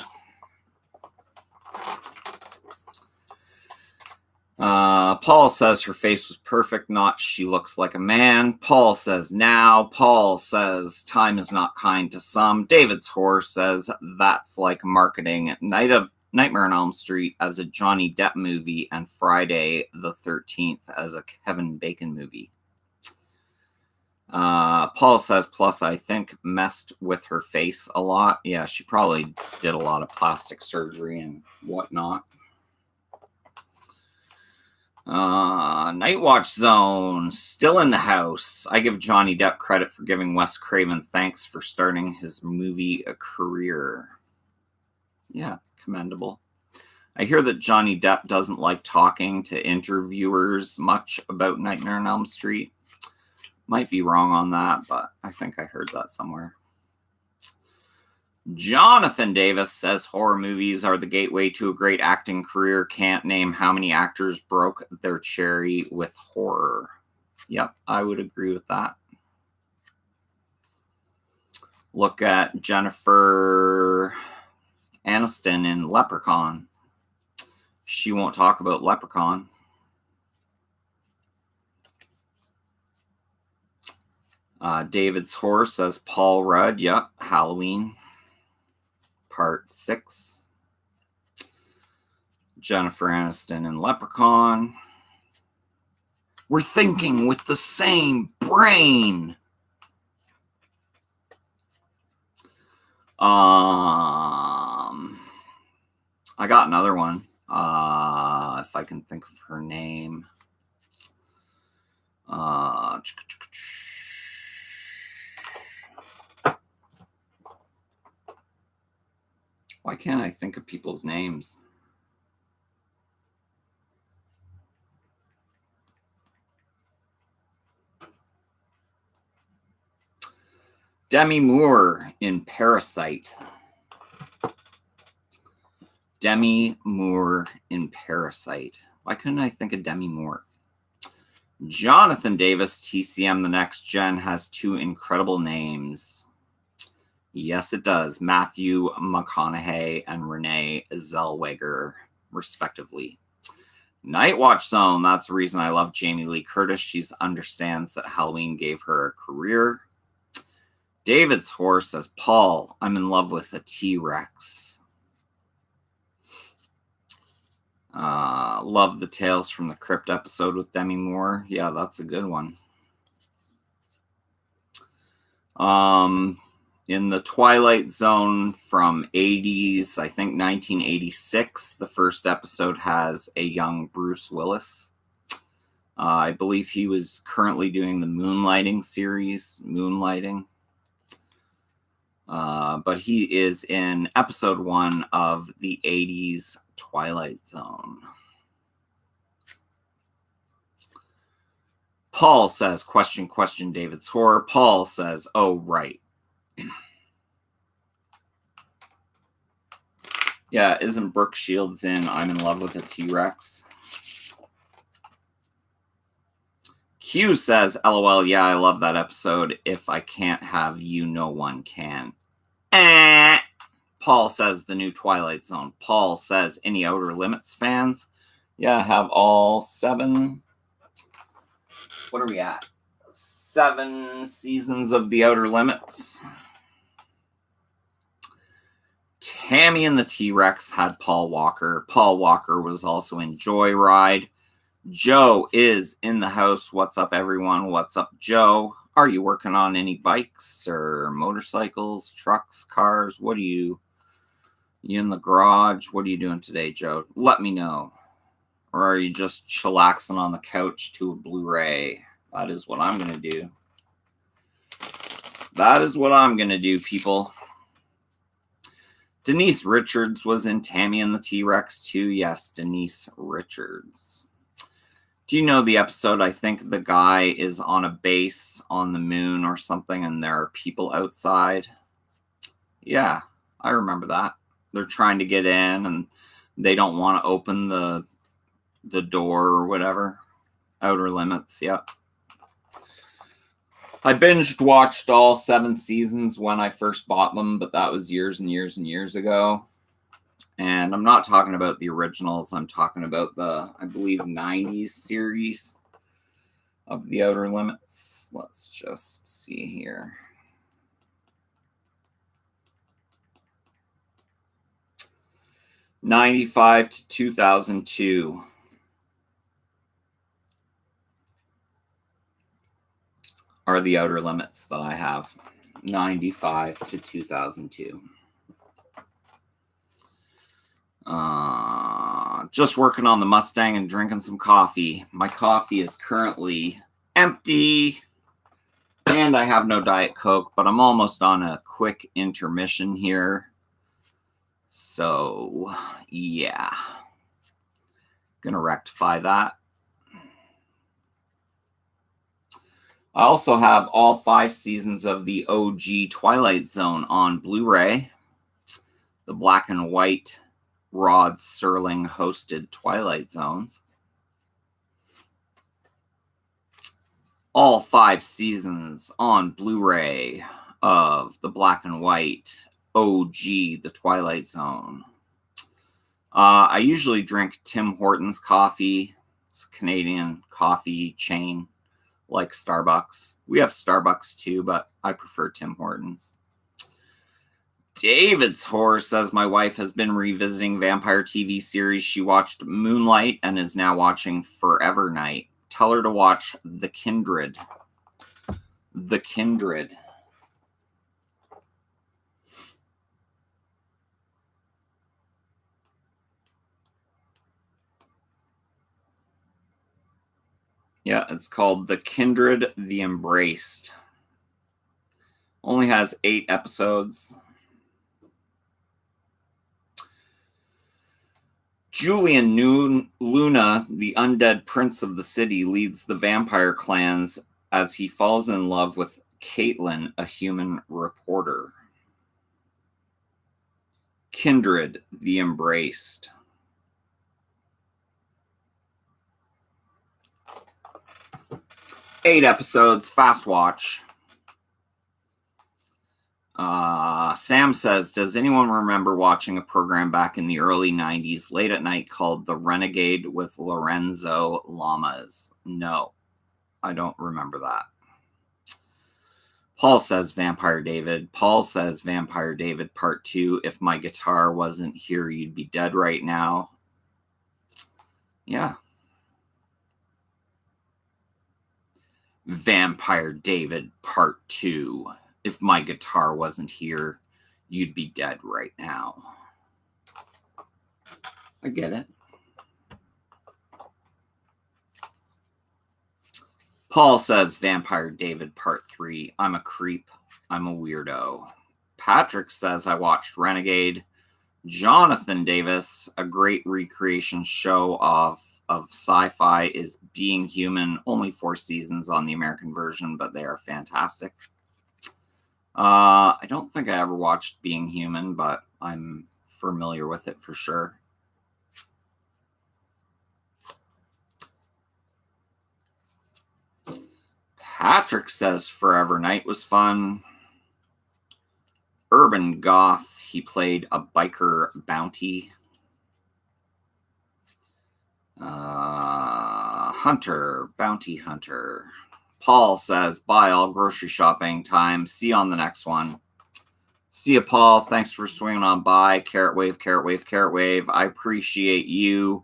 Paul says her face was perfect, not she looks like a man. Paul says now. Paul says time is not kind to some. David's Horror says that's like marketing Nightmare on Elm Street as a Johnny Depp movie and Friday the 13th as a Kevin Bacon movie. Paul says, plus I think messed with her face a lot. Yeah, she probably did a lot of plastic surgery and whatnot. Nightwatch Zone, still in the house. I give Johnny Depp credit for giving Wes Craven thanks for starting his movie career. Yeah, commendable. I hear that Johnny Depp doesn't like talking to interviewers much about Nightmare on Elm Street. Might be wrong on that, but I think I heard that somewhere. Jonathan Davis says horror movies are the gateway to a great acting career. Can't name how many actors broke their cherry with horror. Yep, I would agree with that. Look at Jennifer Aniston in Leprechaun. She won't talk about Leprechaun. David's Horror says Paul Rudd. Yep, Halloween. Part 6. Jennifer Aniston in Leprechaun. We're thinking with the same brain. I got another one. If I can think of her name. Why can't I think of people's names? Demi Moore in Parasite. Demi Moore in Parasite. Why couldn't I think of Demi Moore? Jonathan Davis, TCM The Next Gen, has 2 incredible names. Yes, it does. Matthew McConaughey and Renee Zellweger, respectively. Nightwatch Zone. That's the reason I love Jamie Lee Curtis. She understands that Halloween gave her a career. David's Horse says, Paul, I'm in love with a T-Rex. Love the Tales from the Crypt episode with Demi Moore. Yeah, that's a good one. In the Twilight Zone from 80s, I think 1986, the first episode has a young Bruce Willis. I believe he was currently doing the Moonlighting series. But he is in episode 1 of the 80s Twilight Zone. Paul says, question, David's Horror. Paul says, oh, right. Yeah, isn't Brooke Shields in I'm in Love with a T-Rex? Hugh says, LOL, yeah, I love that episode. If I can't have you, no one can. Paul says, the new Twilight Zone. Paul says, any Outer Limits fans? Yeah, I have all 7. What are we at? 7 seasons of The Outer Limits. Tammy and the T-Rex had Paul Walker. Paul Walker was also in Joyride. Joe is in the house. What's up, everyone? What's up, Joe? Are you working on any bikes or motorcycles, trucks, cars? What are you in the garage? What are you doing today, Joe? Let me know. Or are you just chillaxing on the couch to a Blu-ray? That is what I'm going to do. That is what I'm going to do, people. Denise Richards was in Tammy and the T-Rex too. Yes, Denise Richards. Do you know the episode? I think the guy is on a base on the moon or something, and there are people outside. Yeah, I remember that. They're trying to get in, and they don't want to open the door or whatever. Outer Limits, yep. I binged watched all 7 seasons when I first bought them, but that was years and years and years ago. And I'm not talking about the originals. I'm talking about the, I believe, 90s series of The Outer Limits. Let's just see here. '95 to 2002. Are The Outer Limits that I have. 95 to 2002. Just working on the Mustang and drinking some coffee. My coffee is currently empty. And I have no Diet Coke, but I'm almost on a quick intermission here. So, yeah. Gonna rectify that. I also have all 5 seasons of the OG Twilight Zone on Blu-ray. The black and white Rod Serling hosted Twilight Zones. All 5 seasons on Blu-ray of the black and white OG The Twilight Zone. I usually drink Tim Hortons coffee. It's a Canadian coffee chain like Starbucks. We have Starbucks too, but I prefer Tim Hortons. David's Horse says my wife has been revisiting vampire TV series. She watched Moonlight and is now watching Forever Night. Tell her to watch The Kindred. The Kindred. Yeah, it's called The Kindred, The Embraced. Only has 8 episodes. Julian Luna, the undead prince of the city, leads the vampire clans as he falls in love with Caitlin, a human reporter. Kindred, The Embraced. Eight episodes, fast watch. Sam says, does anyone remember watching a program back in the early 90s, late at night, called The Renegade with Lorenzo Lamas? No, I don't remember that. Paul says, Vampire David. Paul says, Vampire David Part 2. If my guitar wasn't here, you'd be dead right now. Yeah. Vampire David Part 2. If my guitar wasn't here, you'd be dead right now. I get it. Paul says, Vampire David Part 3. I'm a creep. I'm a weirdo. Patrick says, I watched Renegade. Jonathan Davis, a great recreation show of sci-fi, is Being Human. Only 4 seasons on the American version, but they are fantastic. I don't think I ever watched Being Human, but I'm familiar with it for sure. Patrick says Forever Night was fun. Urban Goth, he played a biker bounty. Hunter, bounty hunter. Paul says, bye, all grocery shopping time. See you on the next one. See you, Paul. Thanks for swinging on by. Carrot wave, carrot wave, carrot wave. I appreciate you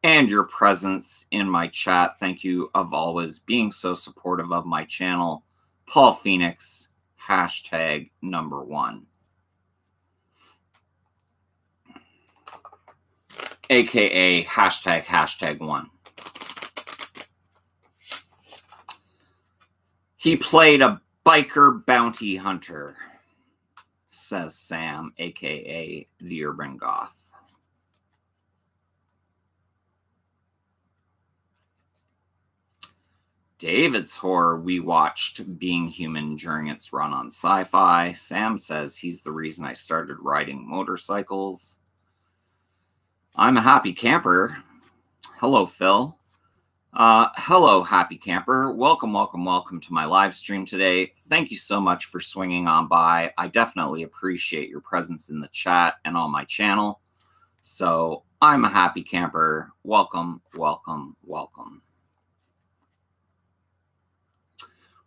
and your presence in my chat. Thank you of always being so supportive of my channel. Paul Phoenix, hashtag #1. AKA hashtag 1. He played a biker bounty hunter, says Sam, aka the Urban Goth. David's horror, we watched Being Human during its run on Sci-Fi. Sam says he's the reason I started riding motorcycles. I'm a happy camper. Hello, Phil. Hello, happy camper. Welcome, welcome, welcome to my live stream today. Thank you so much for swinging on by. I definitely appreciate your presence in the chat and on my channel. So I'm a happy camper. Welcome, welcome, welcome.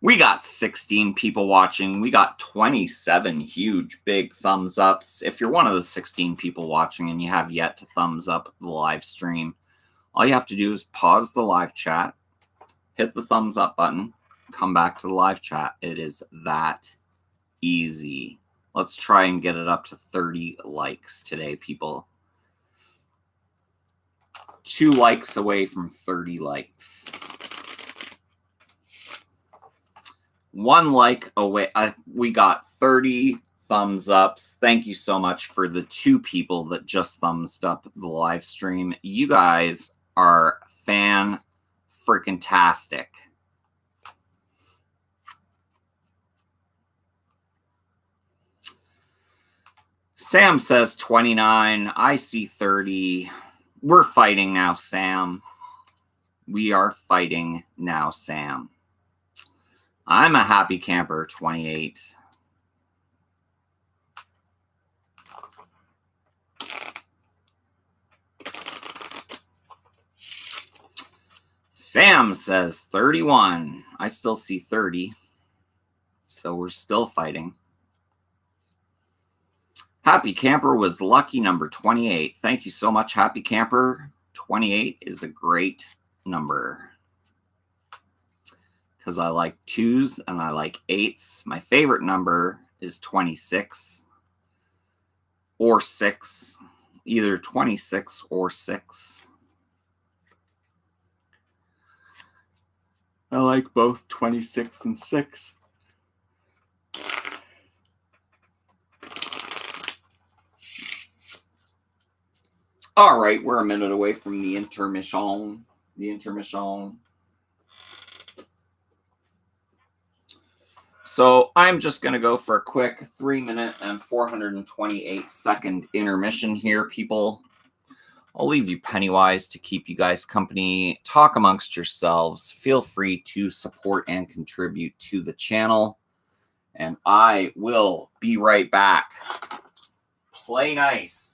We got 16 people watching. We got 27 huge, big thumbs ups. If you're one of the 16 people watching and you have yet to thumbs up the live stream, all you have to do is pause the live chat, hit the thumbs up button, come back to the live chat. It is that easy. Let's try and get it up to 30 likes today, people. 2 likes away from 30 likes. 1 like away. We got 30 thumbs ups. Thank you so much for the 2 people that just thumbs up the live stream. You guys are fan-freaking-tastic. Sam says 29. I see 30. We're fighting now, Sam. We are fighting now, Sam. I'm a happy camper, 28. Sam says 31. I still see 30. So we're still fighting. Happy Camper was lucky number 28. Thank you so much, Happy Camper. 28 is a great number. Because I like 2s and I like 8s. My favorite number is 26 or 6. Either 26 or 6. I like both 26 and 6. All right, we're a minute away from the intermission. So I'm just going to go for a quick 3-minute and 428-second intermission here, people. I'll leave you pennywise to keep you guys company. Talk amongst yourselves. Feel free to support and contribute to the channel. And I will be right back. Play nice.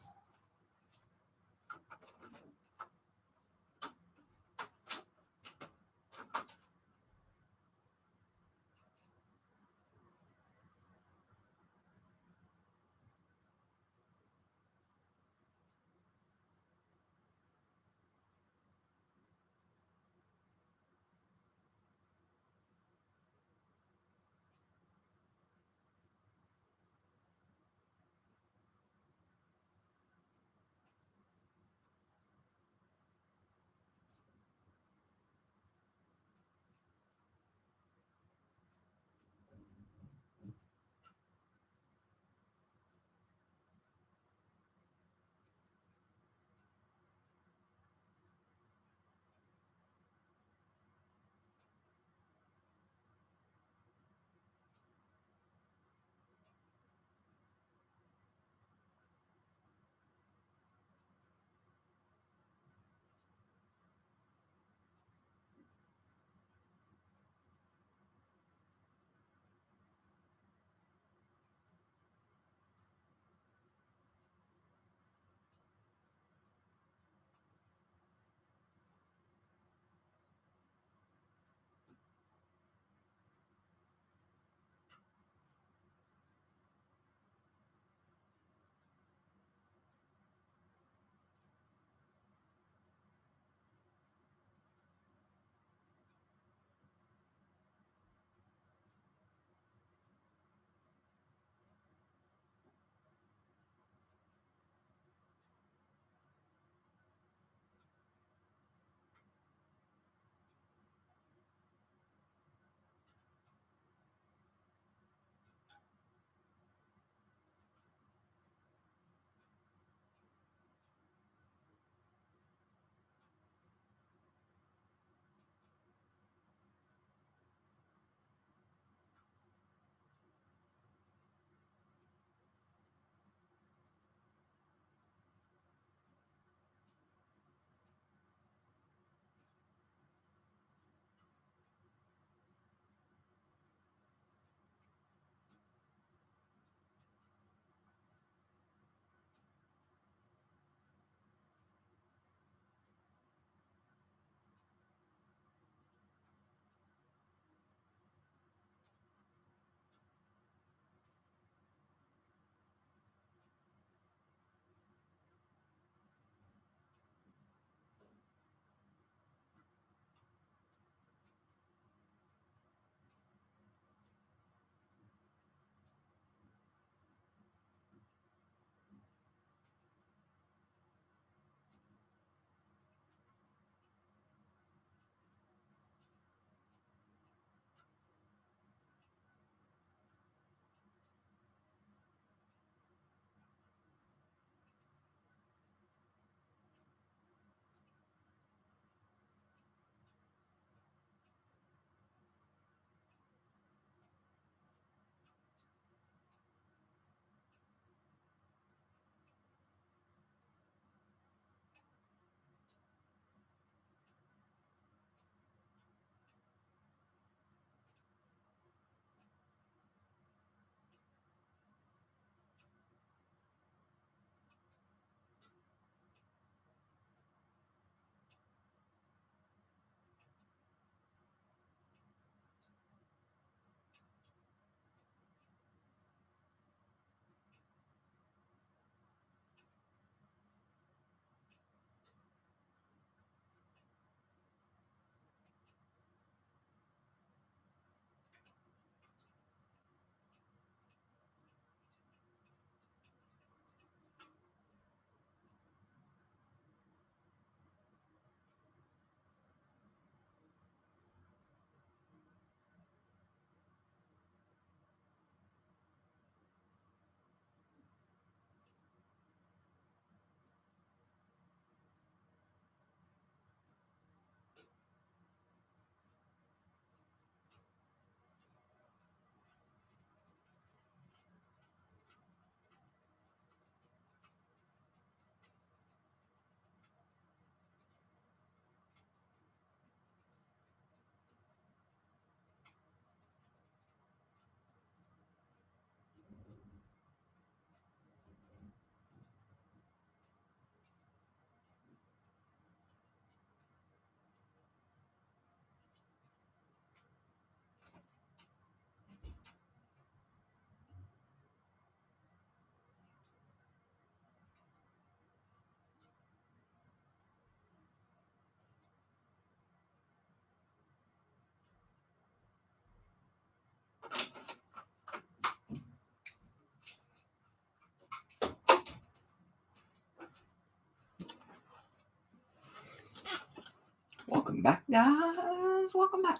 Welcome back, guys. Welcome back.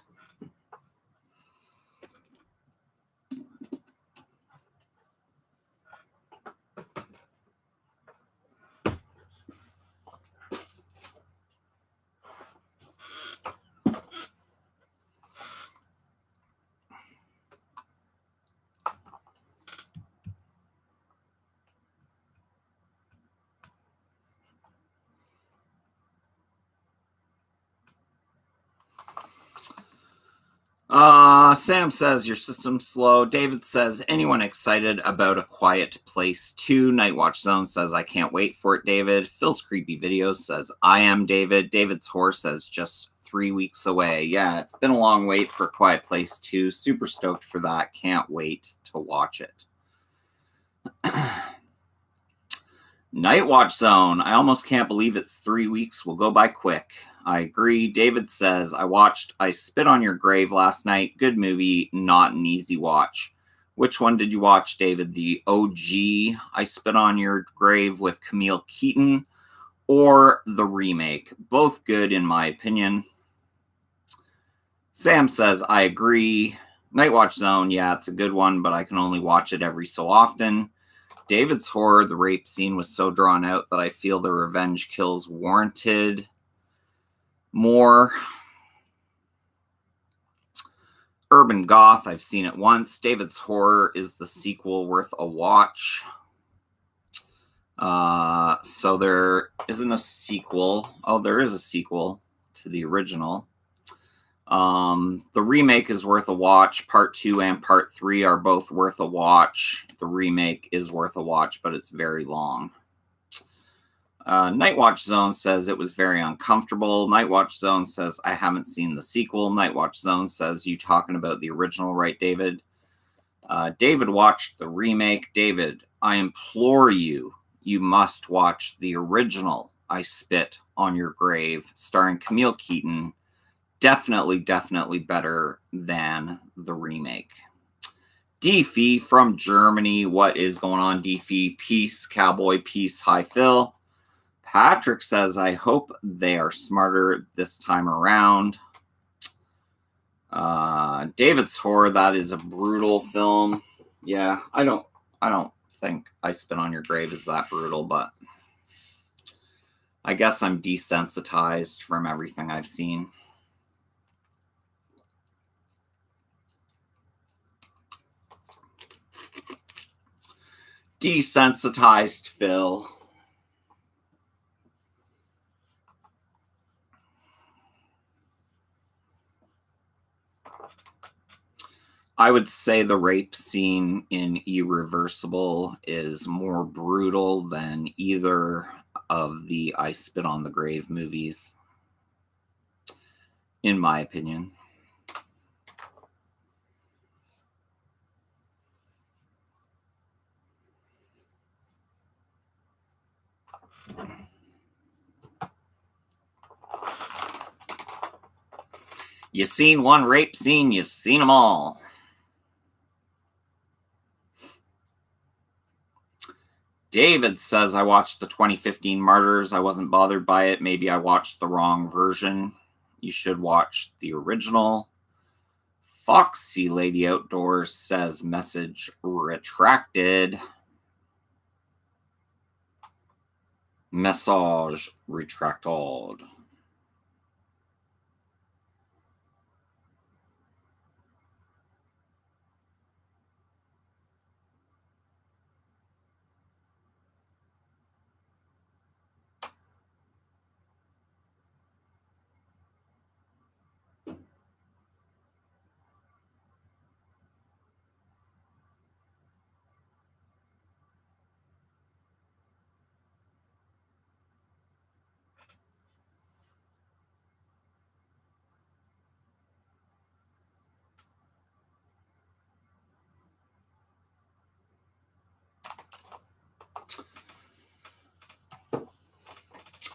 Sam says your system's slow. David says, anyone excited about A Quiet Place 2? Nightwatch Zone says, I can't wait for it, David. Phil's Creepy Videos says, I am David. David's Horror says, just 3 weeks away. Yeah, it's been a long wait for A Quiet Place 2. Super stoked for that. Can't wait to watch it. Nightwatch Zone. I almost can't believe it's 3 weeks. Will go by quick. I agree. David says, I watched I Spit on Your Grave last night. Good movie, not an easy watch. Which one did you watch, David? The OG I Spit on Your Grave with Camille Keaton or the remake? Both good in my opinion. Sam says, I agree. Nightwatch Zone, yeah, it's a good one, but I can only watch it every so often. David's Horror, the rape scene was so drawn out that I feel the revenge kills warranted more. Urban Goth, I've seen it once. David's Horror, is the sequel worth a watch? So there isn't a sequel. Oh, there is a sequel to the original. The remake is worth a watch. Part 2 and Part 3 are both worth a watch. The remake is worth a watch, but it's very long. Nightwatch Zone says it was very uncomfortable. Nightwatch Zone says I haven't seen the sequel. Nightwatch Zone says you talking about the original, right, David? David watched the remake. David, I implore you, you must watch the original I Spit on Your Grave, starring Camille Keaton. Definitely better than the remake. Deefy from Germany. What is going on, Deefy? Peace, cowboy, peace. Hi, Phil. Patrick says, I hope they are smarter this time around. David's Horror, that is a brutal film. Yeah, I don't think I Spit on Your Grave is that brutal, but I guess I'm desensitized from everything I've seen. Desensitized, Phil. I would say the rape scene in Irreversible is more brutal than either of the I Spit on the Grave movies, in my opinion. You seen one rape scene, you've seen them all. David says, I watched the 2015 Martyrs. I wasn't bothered by it. Maybe I watched the wrong version. You should watch the original. Foxy Lady Outdoors says, message retracted. Message retracted.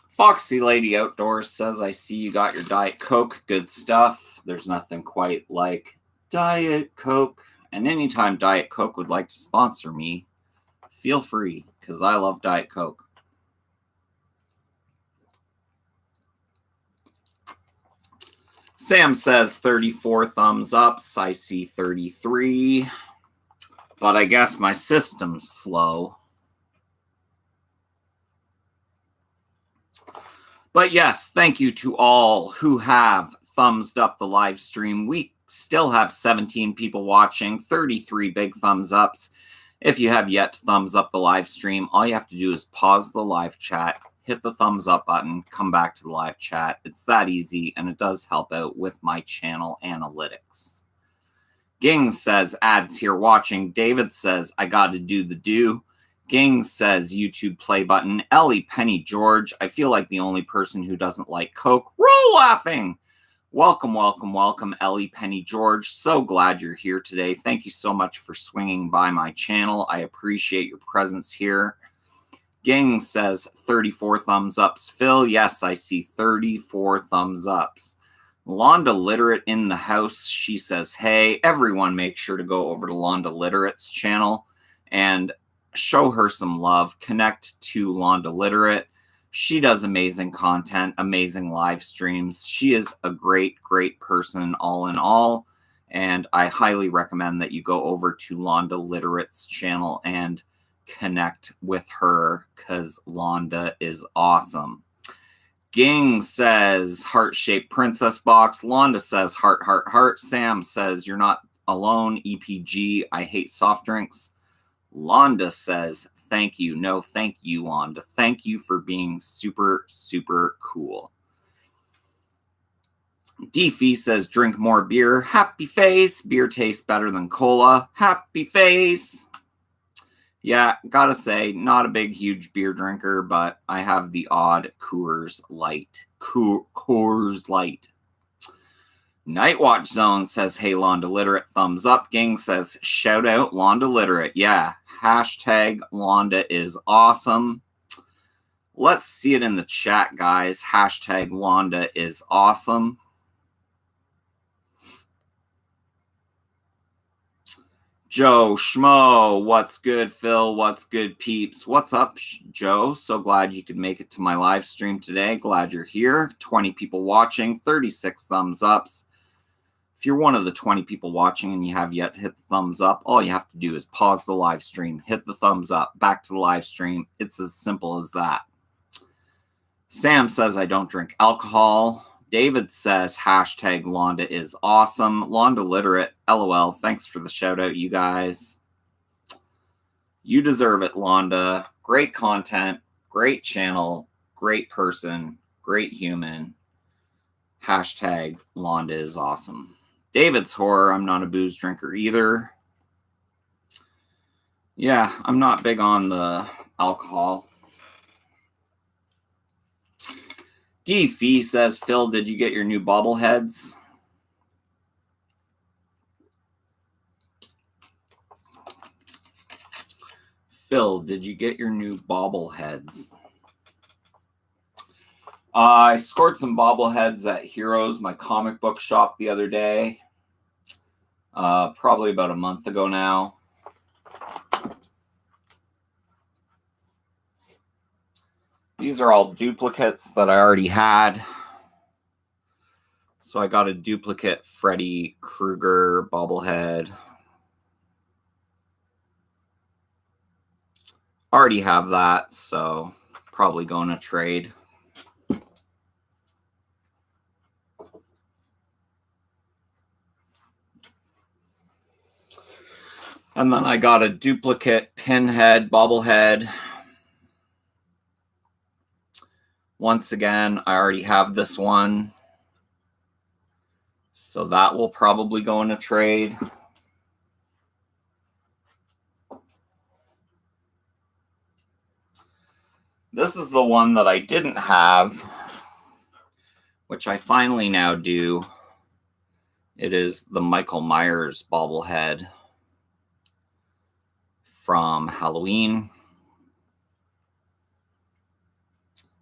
Foxy Lady Outdoors says, I see you got your Diet Coke. Good stuff. There's nothing quite like Diet Coke. And anytime Diet Coke would like to sponsor me, feel free, because I love Diet Coke. Sam says 34 thumbs ups. I see 33. But I guess my system's slow. But yes, thank you to all who have thumbsed up the live stream. We still have 17 people watching, 33 big thumbs ups. If you have yet to thumbs up the live stream, all you have to do is pause the live chat, hit the thumbs up button, come back to the live chat. It's that easy, and it does help out with my channel analytics. Ging says, ads here watching. David says, I gotta do the do. Ging says, YouTube play button. Ellie Penny George, I feel like the only person who doesn't like Coke. Roll laughing! Welcome, welcome, welcome, Ellie Penny George. So glad you're here today. Thank you so much for swinging by my channel. I appreciate your presence here. Ging says 34 thumbs ups. Phil, yes, I see 34 thumbs ups. Londa Literate in the house. She says, hey, everyone make sure to go over to Londa Literate's channel and show her some love. Connect to Londa Literate. She does amazing content, amazing live streams. She is a great, great person all in all. And I highly recommend that you go over to Londa Literate's channel and connect with her because Londa is awesome. Ging says heart-shaped princess box. Londa says heart, heart, heart. Sam says you're not alone. EPG, I hate soft drinks. Londa says thank you. No, thank you, Londa. Thank you for being super, super cool. Deefy says drink more beer. Happy face. Beer tastes better than cola. Happy face. Yeah, gotta say, not a big, huge beer drinker, but I have the odd Coors Light. Coors Light. Nightwatch Zone says, hey, Londa Literate, thumbs up. Gang says, shout out Londa Literate. Yeah, hashtag Londa is awesome. Let's see it in the chat, guys. Hashtag Londa is awesome. Joe Schmo, what's good, Phil? What's good, peeps? What's up, Joe? So glad you could make it to my live stream today. Glad you're here. 20 people watching, 36 thumbs ups. If you're one of the 20 people watching and you have yet to hit the thumbs up, all you have to do is pause the live stream, hit the thumbs up, back to the live stream. It's as simple as that. Sam says I don't drink alcohol. David says, hashtag Londa is awesome. Londa Literate, LOL. Thanks for the shout out, you guys. You deserve it, Londa. Great content, great channel, great person, great human. Hashtag Londa is awesome. David's horror. I'm not a booze drinker either. Yeah, I'm not big on the alcohol. D-Fee says, Phil, did you get your new bobbleheads? Phil, did you get your new bobbleheads? I scored some bobbleheads at Heroes, my comic book shop, the other day. Probably about a month ago now. These are all duplicates that I already had. So I got a duplicate Freddy Krueger bobblehead. Already have that, so probably going to trade. And then I got a duplicate Pinhead bobblehead. Once again, I already have this one. So that will probably go in a trade. This is the one that I didn't have, which I finally now do. It is the Michael Myers bobblehead from Halloween.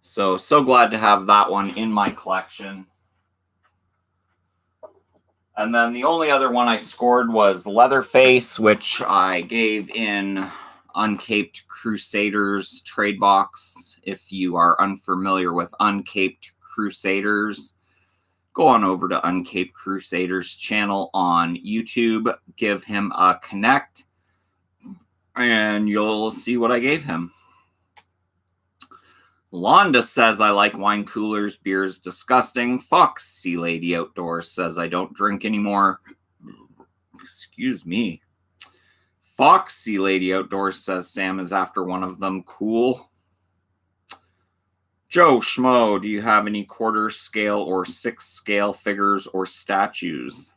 So glad to have that one in my collection. And then the only other one I scored was Leatherface, which I gave in Uncaped Crusaders trade box. If you are unfamiliar with Uncaped Crusaders, go on over to Uncaped Crusaders channel on YouTube, give him a connect, and you'll see what I gave him. Londa says, I like wine coolers. Beer is disgusting. Foxy Lady Outdoors says, I don't drink anymore. Excuse me. Foxy Lady Outdoors says, Sam is after one of them. Cool. Joe Schmo, do you have any quarter scale or 6 scale figures or statues?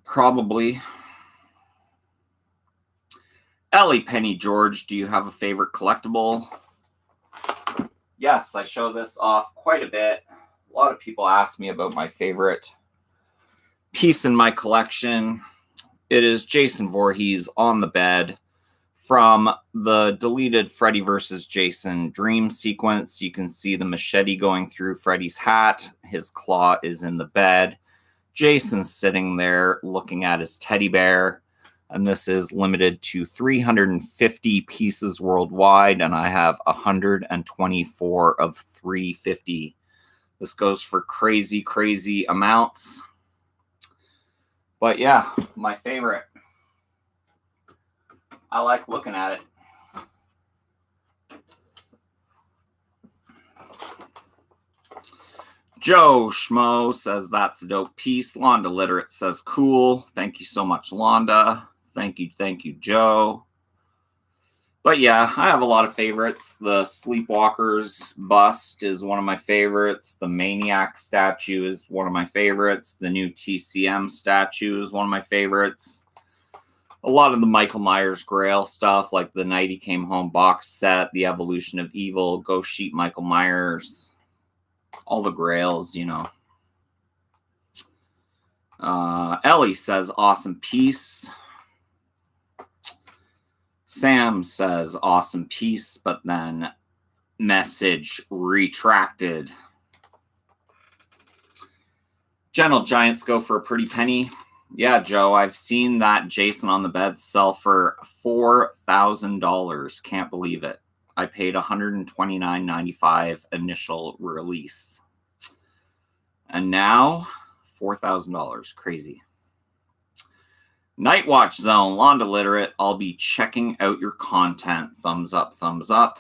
Probably. Ellie Penny George, do you have a favorite collectible? Yes, I show this off quite a bit. A lot of people ask me about my favorite piece in my collection. It is Jason Voorhees on the bed from the deleted Freddy vs. Jason dream sequence. You can see the machete going through Freddy's hat. His claw is in the bed. Jason's sitting there looking at his teddy bear. And this is limited to 350 pieces worldwide, and I have 124 of 350. This goes for crazy, crazy amounts. But yeah, my favorite. I like looking at it. Joe Schmo says that's a dope piece. Londa Literate says cool. Thank you so much, Londa. Thank you, Joe. But yeah, I have a lot of favorites. The Sleepwalkers bust is one of my favorites. The Maniac statue is one of my favorites. The new TCM statue is one of my favorites. A lot of the Michael Myers Grail stuff, like the Night He Came Home box set, The Evolution of Evil, Ghost Sheet Michael Myers, all the Grails, you know. Ellie says, awesome piece. Sam says, awesome piece, but then message retracted. Gentle Giants go for a pretty penny. Yeah, Joe, I've seen that Jason on the bed sell for $4,000. Can't believe it. I paid $129.95 initial release. And now, $4,000. Crazy. Night Watch Zone, Londa Literate. I'll be checking out your content. Thumbs up, thumbs up.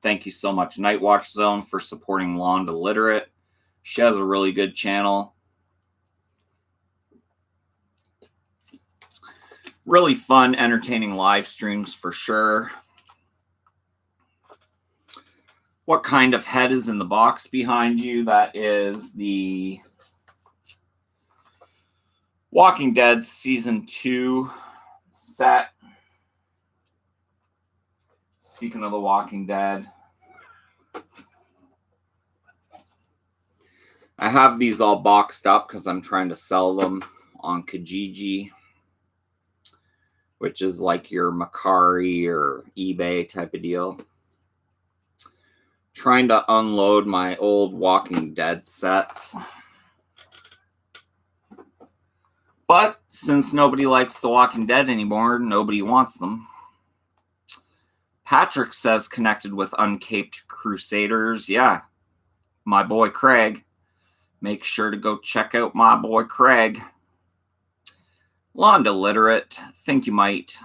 Thank you so much, Night Watch Zone, for supporting Londa Literate. She has a really good channel. Really fun, entertaining live streams for sure. What kind of head is in the box behind you? That is the Walking Dead Season 2 set. Speaking of The Walking Dead, I have these all boxed up because I'm trying to sell them on Kijiji, which is like your Macari or eBay type of deal. Trying to unload my old Walking Dead sets. But since nobody likes The Walking Dead anymore, nobody wants them. Patrick says connected with Uncaped Crusaders. Yeah, my boy Craig. Make sure to go check out my boy Craig. Londa Literate. Think you might.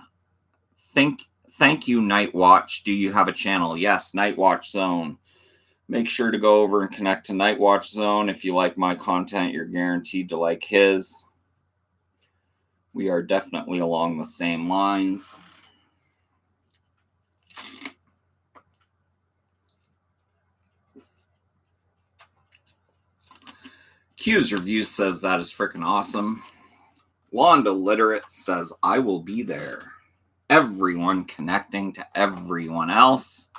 Thank you, Night Watch. Do you have a channel? Yes, Night Watch Zone. Make sure to go over and connect to Night Watch Zone. If you like my content, you're guaranteed to like his. We are definitely along the same lines. Q's Review says that is freaking awesome. Londa Literate says, I will be there. Everyone connecting to everyone else.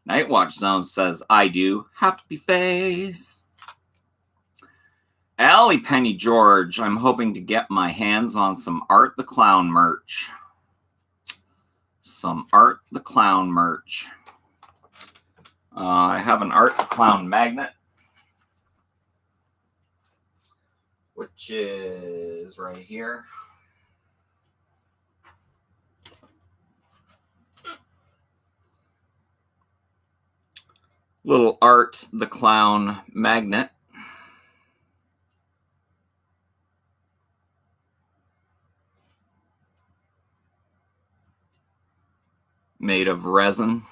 Night Watch Zone says, I do. Happy face. Allie Penny George, I'm hoping to get my hands on some Art the Clown merch. Some Art the Clown merch. I have an Art the Clown magnet, which is right here. Little Art the Clown magnet. Made of resin.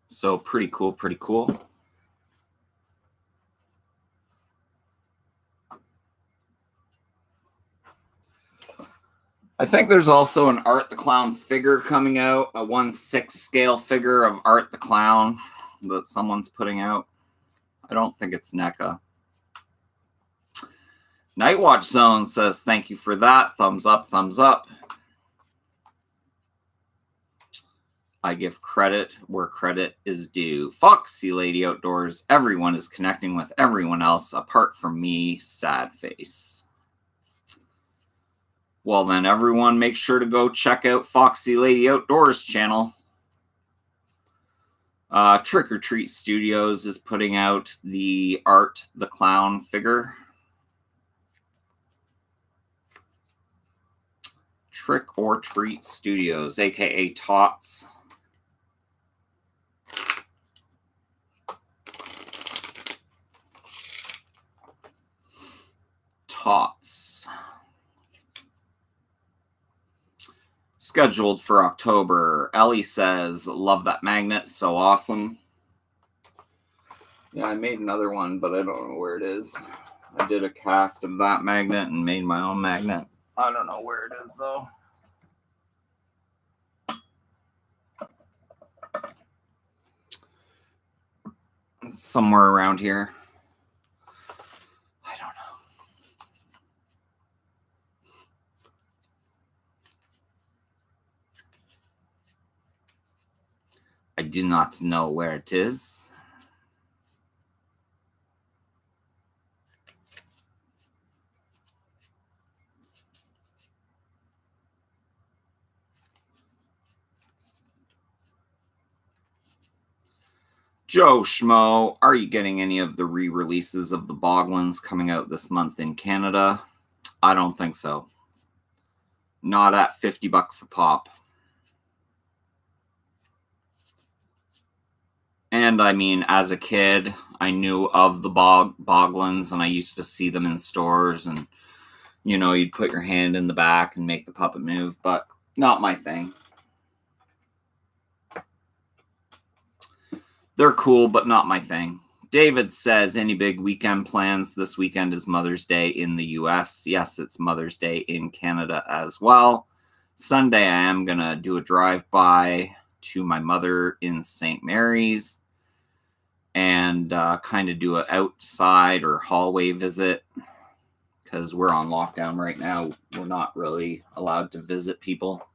So pretty cool, pretty cool. I think there's also an Art the Clown figure coming out, a 1/6 scale figure of Art the Clown that someone's putting out. I don't think it's NECA. Nightwatch Zone says, thank you for that. Thumbs up, thumbs up. I give credit where credit is due. Foxy Lady Outdoors, everyone is connecting with everyone else apart from me, sad face. Well, then, everyone, make sure to go check out Foxy Lady Outdoors channel. Trick or Treat Studios is putting out the Art the Clown figure. Trick or Treat Studios, aka Tots. Tots. Scheduled for October. Ellie says, love that magnet, so awesome. Yeah, I made another one, but I don't know where it is. I did a cast of that magnet and made my own magnet. I don't know where it is, though. It's somewhere around here. I don't know. I do not know where it is. Joe Schmo, are you getting any of the re-releases of the Boglins coming out this month in Canada? I don't think so. Not at $50 a pop. And I mean, as a kid, I knew of the Boglins, and I used to see them in stores, and, you know, you'd put your hand in the back and make the puppet move, but not my thing. They're cool, but not my thing. David says, any big weekend plans? This weekend is Mother's Day in the US. Yes, it's Mother's Day in Canada as well. Sunday, I am going to do a drive-by to my mother in St. Mary's and kind of do an outside or hallway visit because we're on lockdown right now. We're not really allowed to visit people.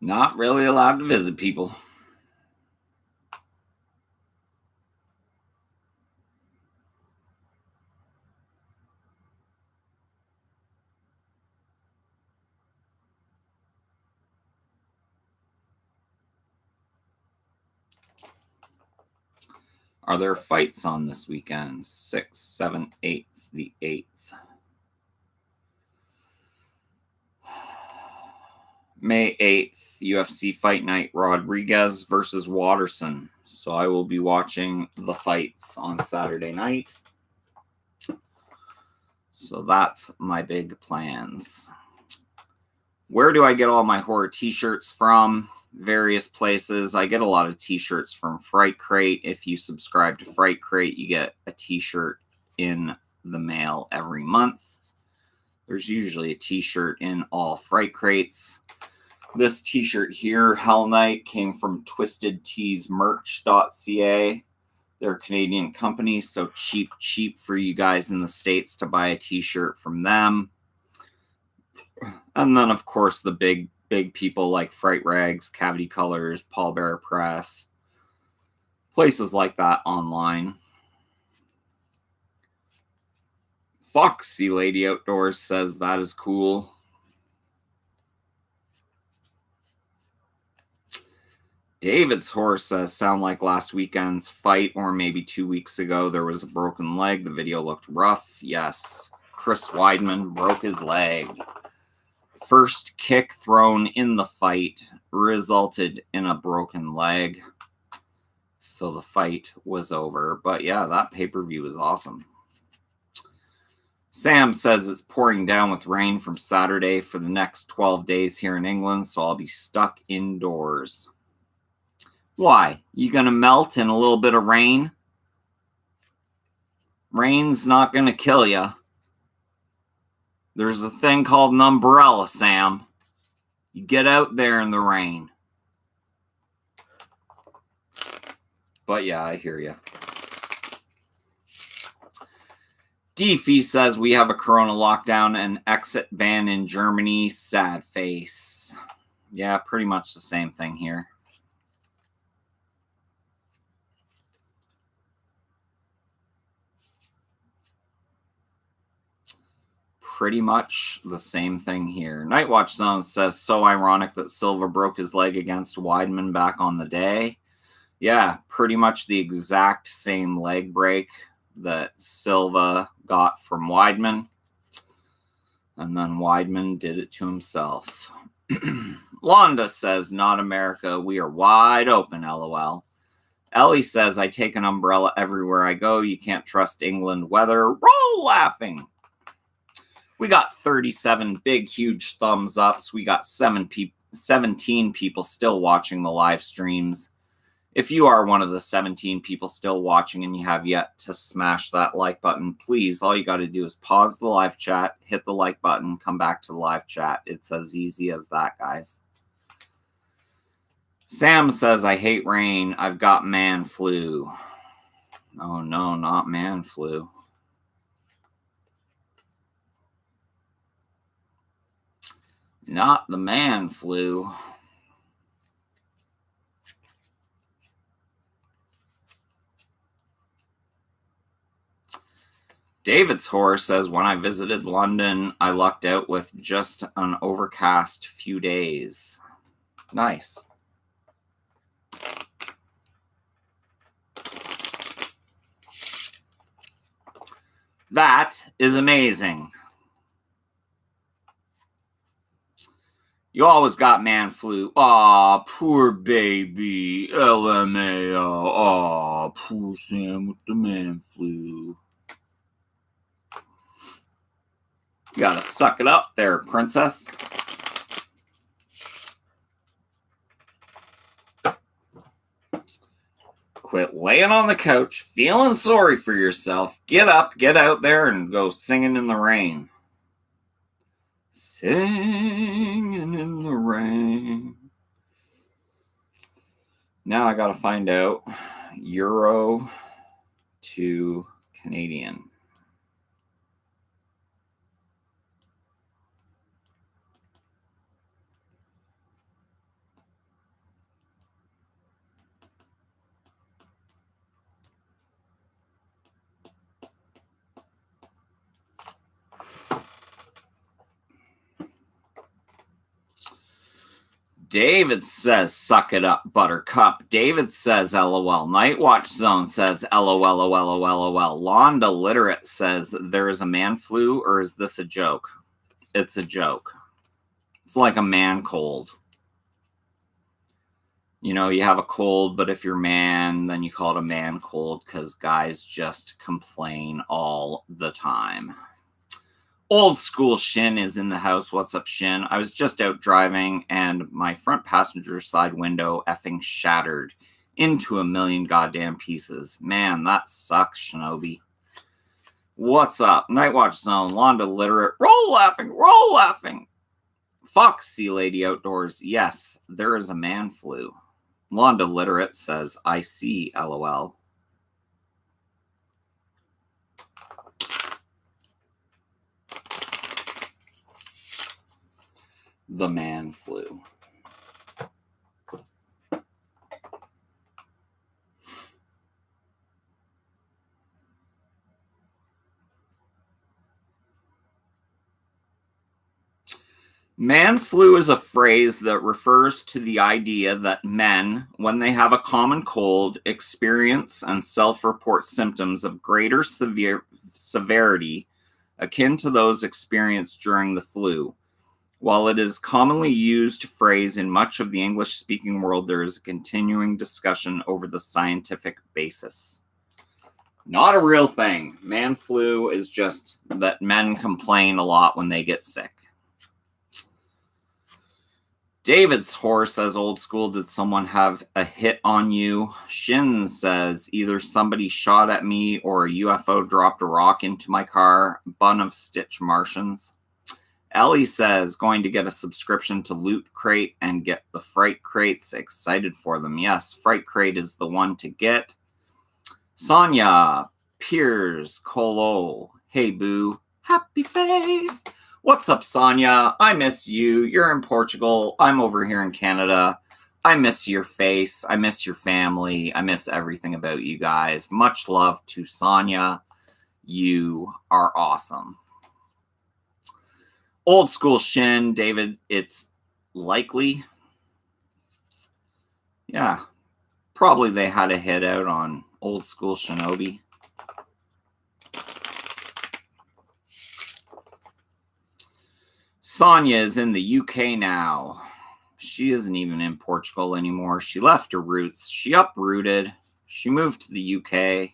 Not really allowed to visit people. Are there fights on this weekend? 6th, 7th, 8th, the 8th. May 8th, UFC Fight Night, Rodriguez versus Watterson. So I will be watching the fights on Saturday night. So that's my big plans. Where do I get all my horror t-shirts from? Various places. I get a lot of t-shirts from Fright Crate. If you subscribe to Fright Crate, you get a t-shirt in the mail every month. There's usually a t-shirt in all Fright Crates. This t-shirt here, Hell Night, came from twistedteesmerch.ca. They're a Canadian company, so cheap for you guys in the States to buy a t-shirt from them. And then, of course, the big people like Fright Rags, Cavity Colors, Paul Bearer Press, places like that online. Foxy Lady Outdoors says that is cool. David's horse says, sound like last weekend's fight or maybe 2 weeks ago. There was a broken leg. The video looked rough. Yes, Chris Weidman broke his leg. first kick thrown in the fight resulted in a broken leg. So the fight was over. But yeah, that pay-per-view was awesome. Sam says it's pouring down with rain from Saturday for the next 12 days here in England, so I'll be stuck indoors. Why? You gonna melt in a little bit of rain? Rain's not gonna kill you. There's a thing called an umbrella, Sam. You get out there in the rain. But yeah, I hear you. Deefy says we have a corona lockdown and exit ban in Germany. Sad face. Yeah, pretty much the same thing here. Pretty much the same thing here. Nightwatch Zone says, so ironic that Silva broke his leg against Weidman back on the day. Yeah, pretty much the exact same leg break that Silva got from Weidman. And then Weidman did it to himself. Londa says, not America. We are wide open, LOL. Ellie says, I take an umbrella everywhere I go. You can't trust England weather. Roll laughing. We got 37 big, huge thumbs ups. We got 17 people still watching the live streams. If you are one of the 17 people still watching and you have yet to smash that like button, please, all you got to do is pause the live chat, hit the like button, come back to the live chat. It's as easy as that, guys. Sam says, I hate rain. I've got man flu. Oh, no, not man flu. Not the man flu. David's horse says, when I visited London, I lucked out with just an overcast few days. Nice. That is amazing. You always got man flu. Aw, poor baby. LMAO. Aw, poor Sam with the man flu. You gotta suck it up there, princess. Quit laying on the couch, feeling sorry for yourself. Get up, get out there, and go singing in the rain. Singing in the rain. Now I gotta find out Euro to Canadian. David says, suck it up, Buttercup. David says, LOL. Nightwatch Zone says, LOL. Londa Literate says, there is a man flu, or is this a joke? It's a joke. It's like a man cold. You know, you have a cold, but if you're man, then you call it a man cold because guys just complain all the time. Old school Shin is in the house. What's up, Shin? I was just out driving and my front passenger side window effing shattered into a million goddamn pieces. Man, that sucks, Shinobi. What's up? Nightwatch Zone, Londa Literate. Roll laughing. Fuck, Sea Lady Outdoors. Yes, there is a man flu. Londa Literate says, I see, LOL. The man flu. Man flu is a phrase that refers to the idea that men, when they have a common cold, experience and self-report symptoms of greater severity akin to those experienced during the flu. While it is commonly used phrase in much of the English-speaking world, there is a continuing discussion over the scientific basis. Not a real thing. Man flu is just that men complain a lot when they get sick. David's horse says, old school, did someone have a hit on you? Shin says, either somebody shot at me or a UFO dropped a rock into my car. Bun of Stitch Martians. Ellie says, going to get a subscription to Loot Crate and get the Fright Crates. Excited for them. Yes, Fright Crate is the one to get. Sonia Piers Colo. Hey, boo. Happy face. What's up, Sonia? I miss you. You're in Portugal. I'm over here in Canada. I miss your face. I miss your family. I miss everything about you guys. Much love to Sonia. You are awesome. Old school Shin, David, it's likely. Yeah, probably they had a hit out on old school Shinobi. Sonia is in the UK now. She isn't even in Portugal anymore. She left her roots. She uprooted. She moved to the UK.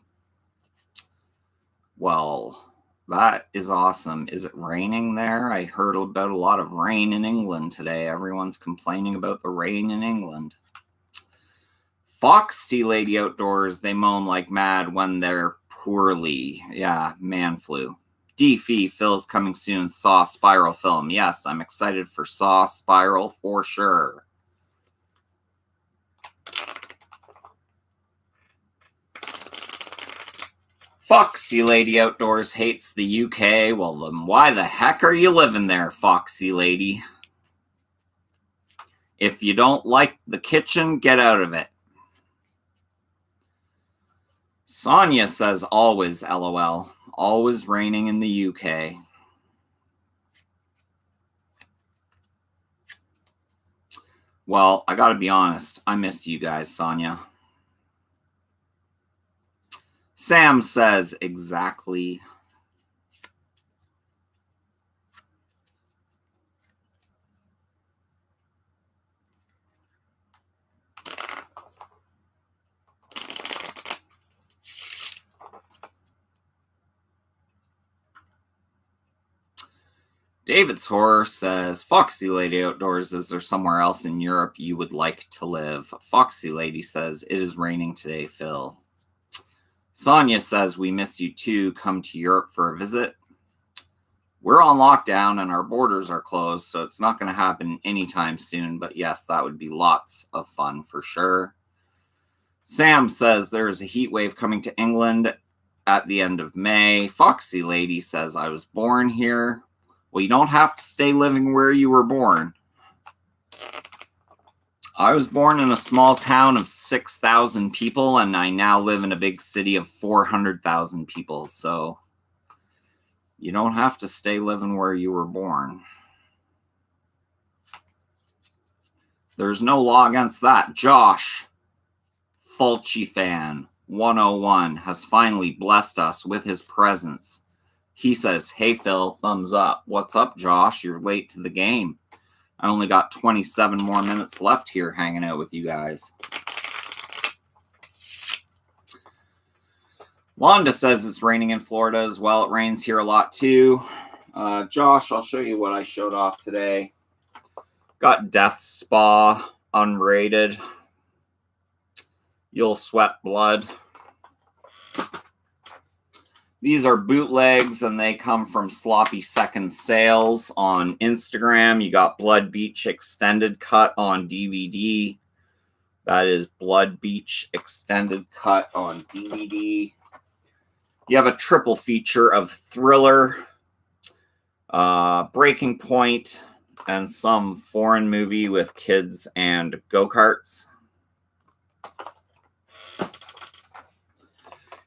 Well, that is awesome. Is it raining there? I heard about a lot of rain in England today. Everyone's complaining about the rain in England. Fox Sea Lady Outdoors, they moan like mad when they're poorly. Yeah, man flu. DFE, Phil's coming soon. Saw Spiral film. Yes, I'm excited for Saw Spiral for sure. Foxy Lady Outdoors hates the UK. Well, then why the heck are you living there, Foxy Lady? If you don't like the kitchen, get out of it. Sonia says always, LOL. Always raining in the UK. Well, I gotta be honest. I miss you guys, Sonia. Sam says exactly. David's Horror says, Foxy Lady Outdoors, is there somewhere else in Europe you would like to live? Foxy Lady says, it is raining today, Phil. Sonia says, we miss you too. Come to Europe for a visit. We're on lockdown and our borders are closed, so it's not going to happen anytime soon. But yes, that would be lots of fun for sure. Sam says, there's a heat wave coming to England at the end of May. Foxy Lady says, I was born here. Well, you don't have to stay living where you were born. I was born in a small town of 6,000 people, and I now live in a big city of 400,000 people. So you don't have to stay living where you were born. There's no law against that. Josh, Fulci fan 101, has finally blessed us with his presence. He says, hey, Phil, thumbs up. What's up, Josh? You're late to the game. I only got 27 more minutes left here hanging out with you guys. Londa says it's raining in Florida as well. It rains here a lot too. Josh, I'll show you what I showed off today. Got Death Spa unrated. You'll sweat blood. These are bootlegs, and they come from Sloppy Second Sales on Instagram. You got Blood Beach Extended Cut on DVD. That is Blood Beach Extended Cut on DVD. You have a triple feature of Thriller, Breaking Point, and some foreign movie with kids and go-karts.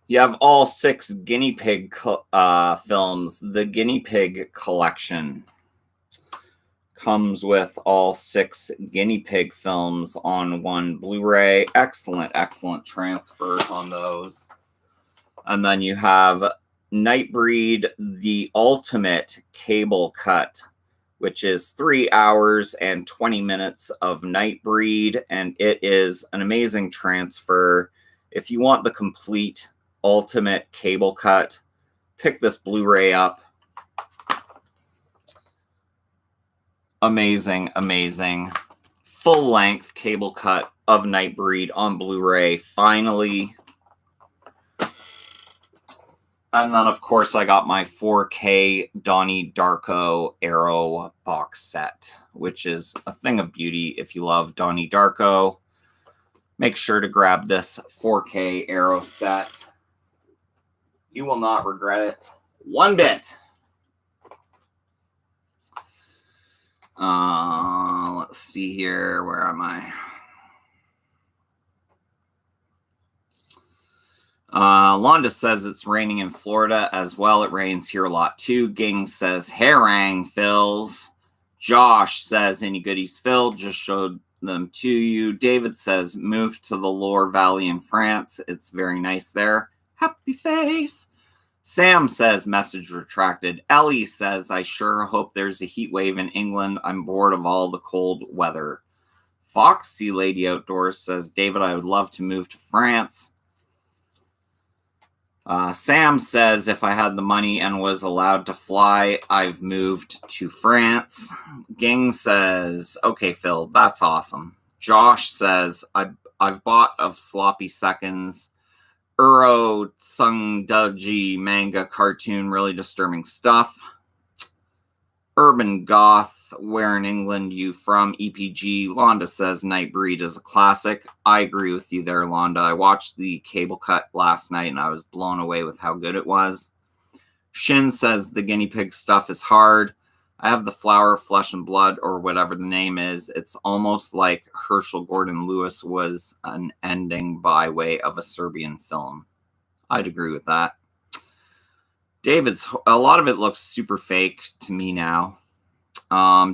You have all 6 guinea pig films. The Guinea Pig Collection comes with all 6 guinea pig films on one Blu-ray. Excellent, excellent transfers on those. And then you have Nightbreed, the Ultimate Cable Cut which is 3 hours and 20 minutes of Nightbreed, and it is an amazing transfer. If you want the complete ultimate cable cut, pick this Blu-ray up. Amazing, amazing. Full-length cable cut of Nightbreed on Blu-ray, finally. And then, of course, I got my 4K Donnie Darko Arrow box set, which is a thing of beauty. If you love Donnie Darko, make sure to grab this 4K Arrow set. You will not regret it one bit. Let's see here. Where am I? Londa says it's raining in Florida as well. It rains here a lot too. Ging says harangue fills. Josh says any goodies Phil just showed them to you. David says move to the Loire Valley in France. It's very nice there. Happy face. Sam says message retracted. Ellie says I sure hope there's a heat wave in England. I'm bored of all the cold weather. Foxy Lady Outdoors says David, I would love to move to France. Sam says, if I had the money and was allowed to fly, I've moved to France. Ging says, okay, Phil, that's awesome. Josh says, I've bought of Sloppy Seconds. Uro Sung Duji manga cartoon, really disturbing stuff. Urban Goth, where in England you from? EPG. Londa says Nightbreed is a classic. I agree with you there, Londa. I watched the cable cut last night and I was blown away with how good it was. Shin says the guinea pig stuff is hard. I have the Flower of Flesh and Blood, or whatever the name is. It's almost like Herschel Gordon Lewis was an ending by way of a Serbian film. I'd agree with that. A lot of it looks super fake to me now.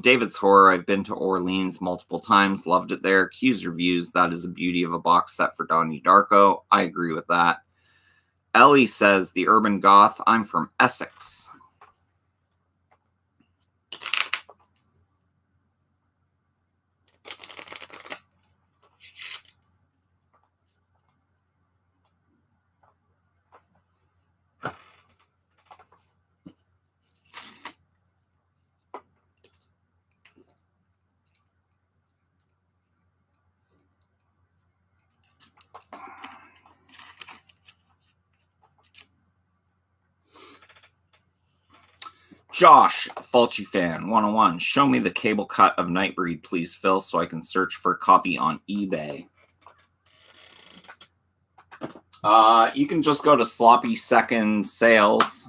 David's Horror, I've been to Orleans multiple times, loved it there. Q's Reviews, that is a beauty of a box set for Donnie Darko. I agree with that. Ellie says, the Urban Goth, I'm from Essex. Josh, Fulci fan, 101. Show me the cable cut of Nightbreed, please, Phil, so I can search for a copy on eBay. You can just go to Sloppy Second Sales.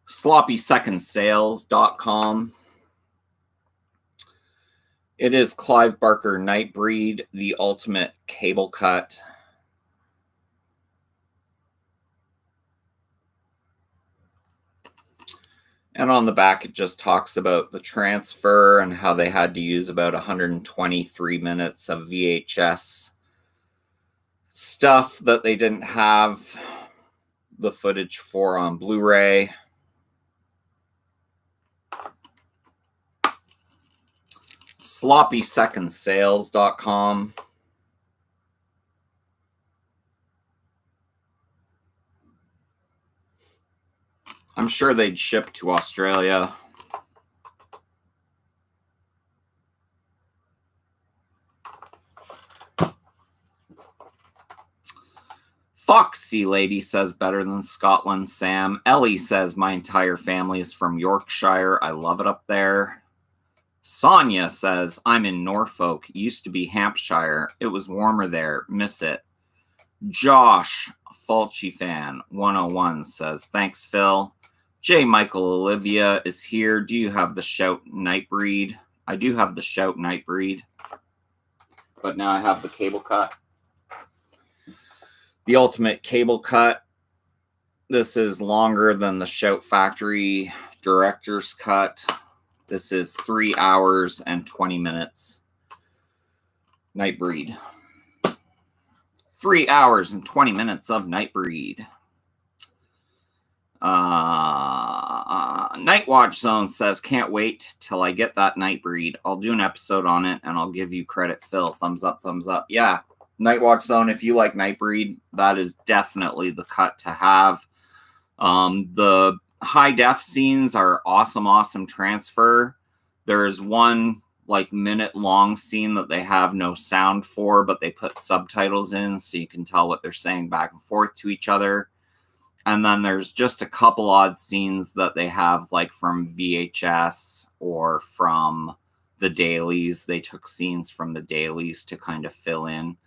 SloppySecondSales.com. It is Clive Barker Nightbreed, the ultimate cable cut. And on the back, it just talks about the transfer and how they had to use about 123 minutes of VHS stuff that they didn't have the footage for on Blu-ray. SloppySecondSales.com. I'm sure they'd ship to Australia. Foxy Lady says better than Scotland, Sam. Ellie says my entire family is from Yorkshire. I love it up there. Sonia says I'm in Norfolk. Used to be Hampshire. It was warmer there. Miss it. Josh, Fulci fan, 101 says thanks, Phil. J. Michael Olivia is here. Do you have the Shout Nightbreed? I do have the Shout Nightbreed, but now I have the cable cut. The ultimate cable cut. This is longer than the Shout Factory Director's Cut. This is 3 hours and 20 minutes. Nightbreed. 3 hours and 20 minutes of Nightbreed. Night Watch Zone says, can't wait till I get that Nightbreed. I'll do an episode on it, and I'll give you credit, Phil. Thumbs up, thumbs up. Yeah, Night Watch Zone, if you like Nightbreed, that is definitely the cut to have. The high def scenes are awesome transfer. There's one minute long scene that they have no sound for, but they put subtitles in so you can tell what they're saying back and forth to each other. And then there's just a couple odd scenes that they have from VHS or from the dailies. They took scenes from the dailies to kind of fill in,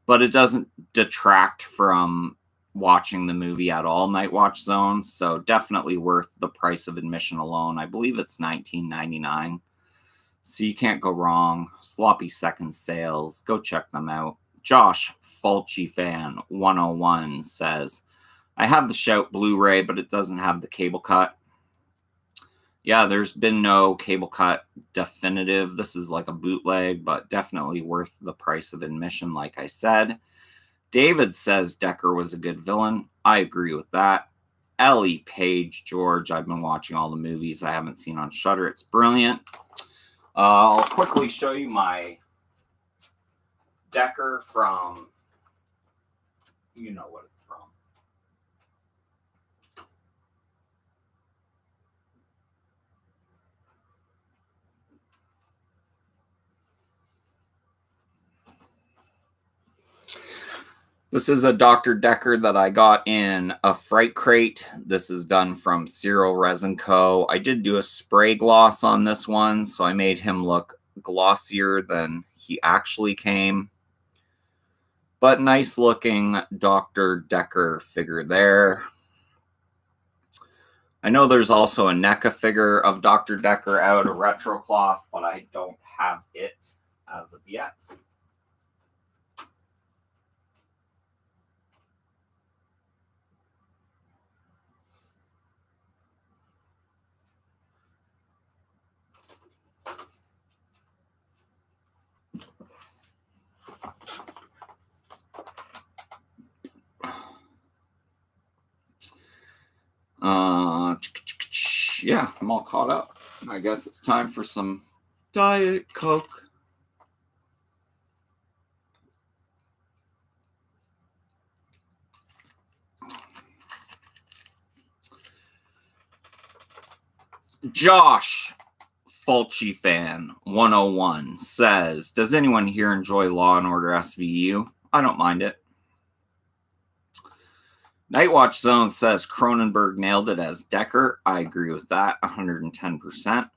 but it doesn't detract from watching the movie at all, Night Watch Zone. So definitely worth the price of admission alone. I believe it's $19.99. So you can't go wrong. Sloppy Second Sales. Go check them out. Josh Fulci Fan 101 says, I have the Shout Blu-ray, but it doesn't have the cable cut. Yeah, there's been no cable cut definitive. This is like a bootleg, but definitely worth the price of admission, like I said. David says Decker was a good villain. I agree with that. Ellie Page George, I've been watching all the movies I haven't seen on Shudder. It's brilliant. I'll quickly show you my Decker from, you know what it's from. This is a Dr. Decker that I got in a Fright Crate. This is done from Cyril Resin Co. I did do a spray gloss on this one, so I made him look glossier than he actually came. But nice looking Dr. Decker figure there. I know there's also a NECA figure of Dr. Decker out, a retro cloth, but I don't have it as of yet. Yeah, I'm all caught up. I guess it's time for some Diet Coke. Josh Fulci Fan 101 says, does anyone here enjoy Law and Order SVU? I don't mind it. Night Watch Zone says Cronenberg nailed it as Decker. I agree with that 110%.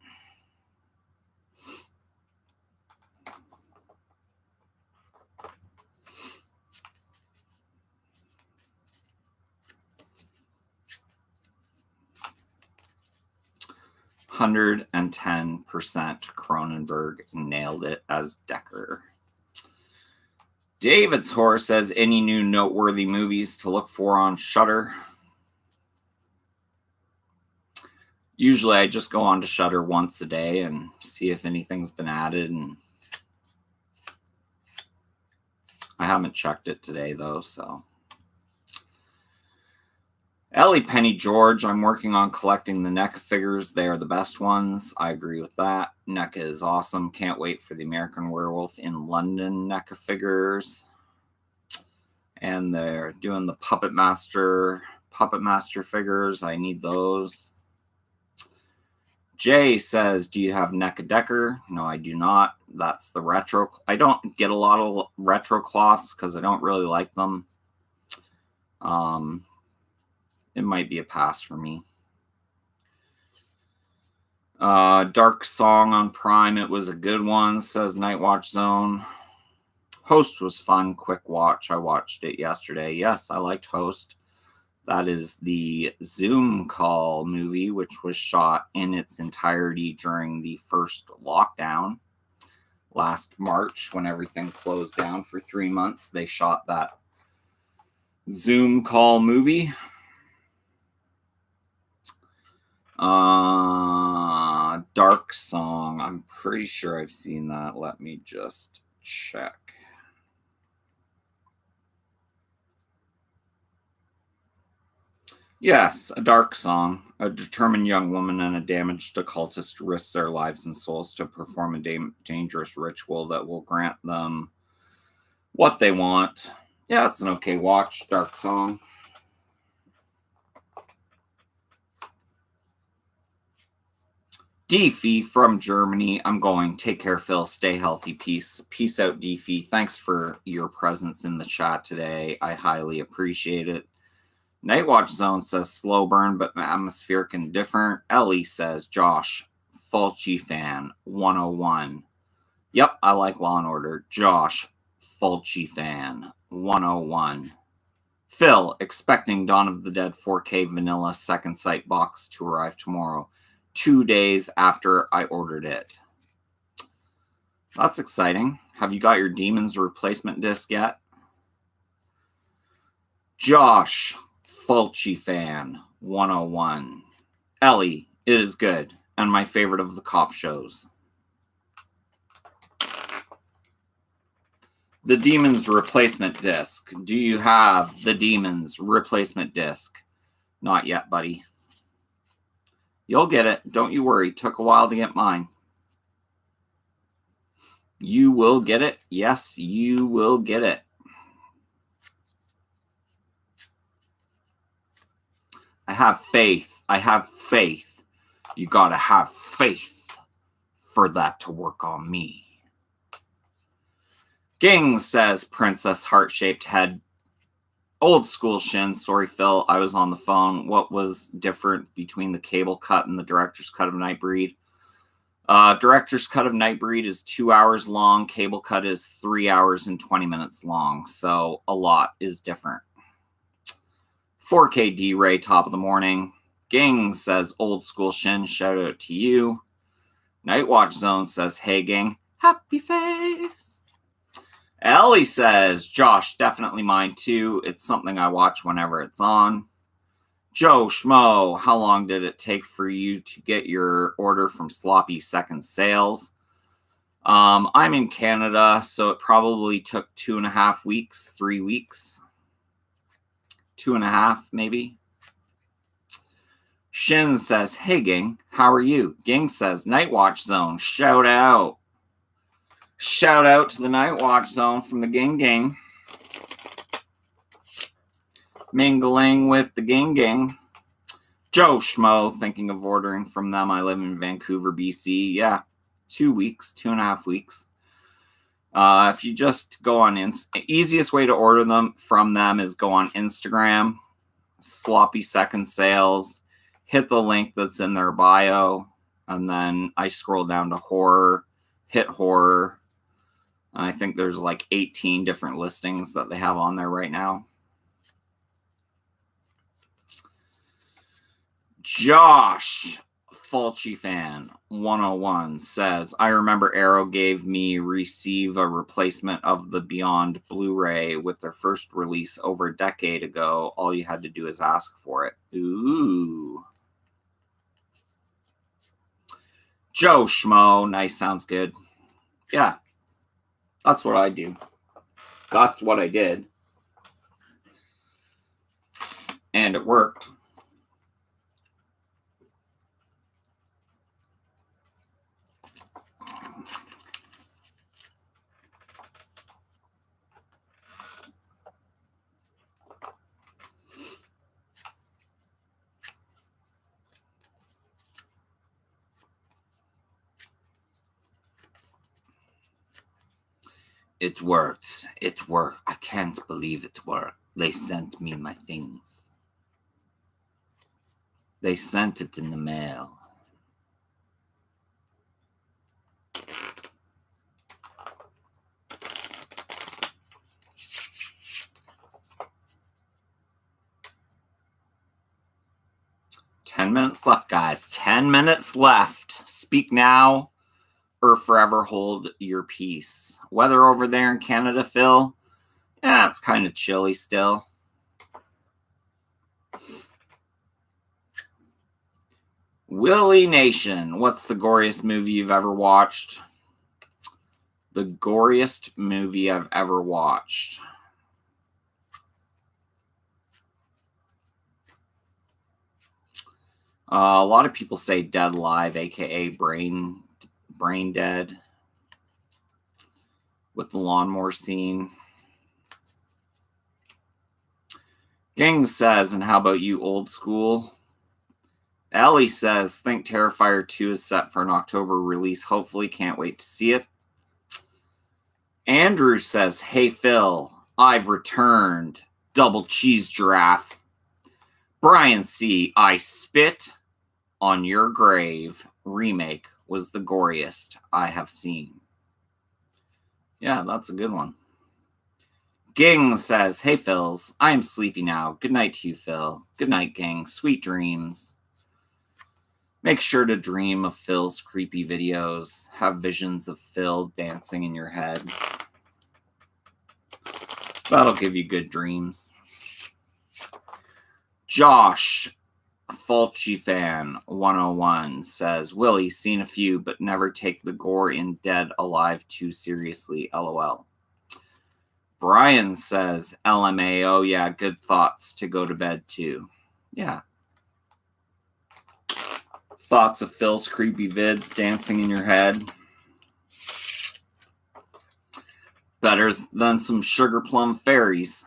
$110% Cronenberg nailed it as Decker. David's Horror says, any new noteworthy movies to look for on Shudder? Usually I just go on to Shudder once a day and see if anything's been added. And I haven't checked it today, though, so. Ellie Penny George, I'm working on collecting the NECA figures. They are the best ones. I agree with that. NECA is awesome. Can't wait for the American Werewolf in London NECA figures. And they're doing the Puppet Master figures. I need those. Jay says, do you have NECA Decker? No, I do not. That's the retro. I don't get a lot of retro cloths because I don't really like them. It might be a pass for me. Dark Song on Prime. It was a good one, says Night Watch Zone. Host was fun. Quick watch. I watched it yesterday. Yes, I liked Host. That is the Zoom call movie, which was shot in its entirety during the first lockdown last March when everything closed down for 3 months. They shot that Zoom call movie. Dark Song. I'm pretty sure I've seen that. Let me just check. Yes, a dark song. A determined young woman and a damaged occultist risk their lives and souls to perform a dangerous ritual that will grant them what they want. Yeah, it's an okay watch. Dark song. Deefy from Germany. I'm going. Take care, Phil. Stay healthy. Peace. Peace out, Deefy. Thanks for your presence in the chat today. I highly appreciate it. Nightwatch Zone says slow burn, but atmospheric and different. Ellie says Josh, Fulci fan, 101. Yep, I like Law and Order. Josh, Fulci fan, 101. Phil, expecting Dawn of the Dead 4K vanilla second sight box to arrive tomorrow, 2 days after I ordered it. That's exciting. Have you got your Demons replacement disc yet? Josh, Fulci fan, 101. Ellie, it is good, and my favorite of the cop shows. The Demons replacement disc. Do you have the Demons replacement disc? Not yet, buddy. You'll get it. Don't you worry. Took a while to get mine. You will get it. Yes, you will get it. I have faith. I have faith. You gotta have faith for that to work on me. Ging says Princess Heart-Shaped Head. Old school Shin. Sorry, Phil. I was on the phone. What was different between the cable cut and the director's cut of Nightbreed? Director's cut of Nightbreed is 2 hours long. Cable cut is 3 hours and 20 minutes long. So a lot is different. 4K D-Ray, top of the morning. Ging says old school Shin. Shout out to you. Nightwatch Zone says, hey, gang. Happy face. Ellie says, Josh, definitely mine too. It's something I watch whenever it's on. Joe Schmo, how long did it take for you to get your order from Sloppy Second Sales? I'm in Canada, so it probably took 2.5 weeks, 3 weeks. 2.5, maybe. Shin says, hey, gang, how are you? Gang says, Nightwatch Zone, shout out. Shout out to the Nightwatch Zone from the Gang. Mingling with the Gang. Joe Schmo, thinking of ordering from them. I live in Vancouver, BC. Yeah, 2 weeks, 2.5 weeks. If you just go on, easiest way to order them from them is go on Instagram, Sloppy Second Sales, hit the link that's in their bio, and then I scroll down to horror, hit horror. And I think there's like 18 different listings that they have on there right now. Josh, Fulci fan, 101 says, I remember Arrow gave me receive a replacement of the Beyond Blu-ray with their first release over a decade ago. All you had to do is ask for it. Ooh. Joe Schmo, nice, sounds good. Yeah, that's what I do. That's what I did. And it worked. It worked. It worked. I can't believe it worked. They sent me my things. They sent it in the mail. Ten minutes left, guys. 10 minutes left. Speak now or forever hold your peace. Weather over there in Canada, Phil? Yeah, it's kind of chilly still. Willie Nation, what's the goriest movie you've ever watched? The goriest movie I've ever watched. A lot of people say Dead Live, aka Brain Dead, with the lawnmower scene. Gang says, and how about you, old school? Ellie says, think Terrifier 2 is set for an October release. Hopefully, can't wait to see it. Andrew says, hey, Phil, I've returned. Double cheese giraffe. Brian C., I spit on your grave. Remake was the goriest I have seen. Yeah, that's a good one. Ging says, hey, Phils, I am sleepy now. Good night to you, Phil. Good night, Ging. Sweet dreams. Make sure to dream of Phil's creepy videos. Have visions of Phil dancing in your head. That'll give you good dreams. Josh, Fulci fan 101 says, Willie, seen a few, but never take the gore in Dead Alive too seriously, LOL. Brian says, LMAO, yeah, good thoughts to go to bed too. Yeah. Thoughts of Phil's creepy vids dancing in your head. Better than some sugar plum fairies.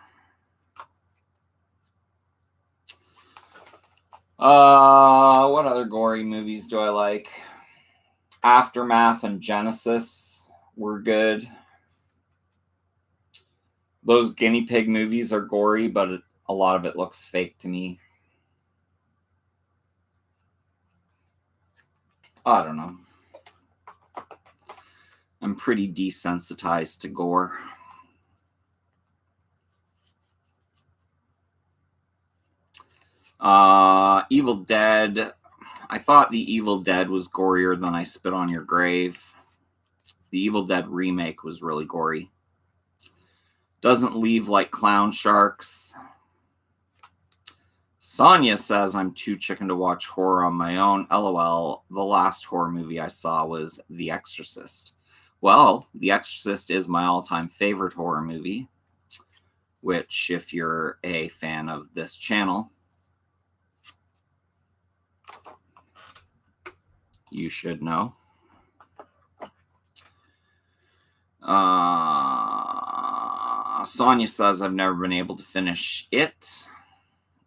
What other gory movies do I like? Aftermath and Genesis were good. Those guinea pig movies are gory, but a lot of it looks fake to me. I don't know. I'm pretty desensitized to gore. Evil Dead. I thought the Evil Dead was gorier than I Spit on Your Grave. The Evil Dead remake was really gory. Doesn't leave like clown sharks. Sonia says, I'm too chicken to watch horror on my own. LOL. The last horror movie I saw was The Exorcist. Well, The Exorcist is my all-time favorite horror movie, which, if you're a fan of this channel, you should know. Sonia says, I've never been able to finish it.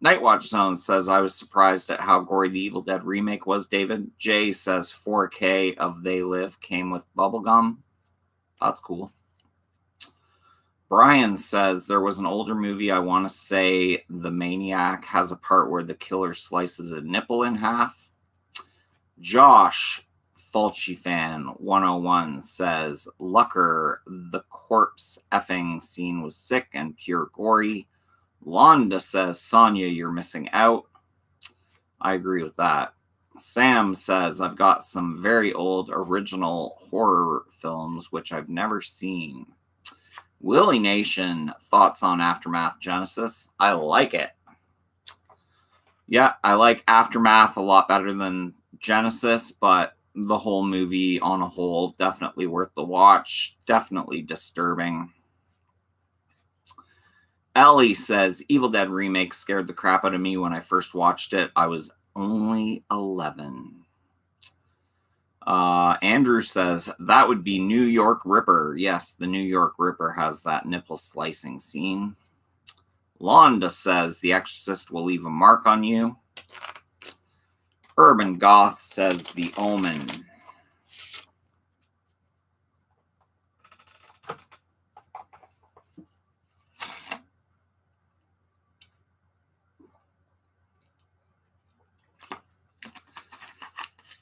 Nightwatch Zone says, I was surprised at how gory the Evil Dead remake was, David. Jay says, 4K of They Live came with bubblegum. That's cool. Brian says, there was an older movie, I want to say The Maniac, has a part where the killer slices a nipple in half. Josh, Fulci fan 101 says, Lucker, the corpse effing scene was sick and pure gory. Londa says, Sonia, you're missing out. I agree with that. Sam says, I've got some very old original horror films which I've never seen. Willie Nation, thoughts on Aftermath Genesis? I like it. Yeah, I like Aftermath a lot better than Genesis, but the whole movie on a whole, definitely worth the watch. Definitely disturbing. Ellie says, Evil Dead remake scared the crap out of me when I first watched it. I was only 11. Andrew says, that would be New York Ripper. Yes, the New York Ripper has that nipple slicing scene. Londa says, The Exorcist will leave a mark on you. Urban Goth says, The Omen.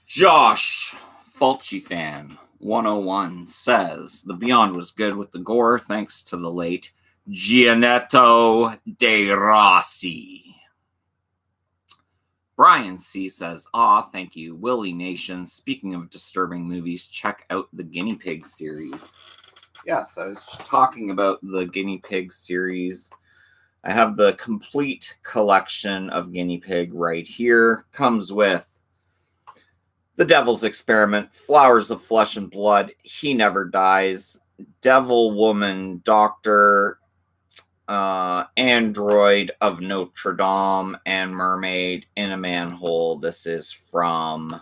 Josh, Fulci fan 101 says, The Beyond was good with the gore thanks to the late Gianetto De Rossi. Brian C. says, thank you. Willie Nation, speaking of disturbing movies, check out the Guinea Pig series. Yes, I was just talking about the Guinea Pig series. I have the complete collection of Guinea Pig right here. Comes with The Devil's Experiment, Flowers of Flesh and Blood, He Never Dies, Devil Woman, Doctor, Android of Notre Dame and Mermaid in a Manhole. This is from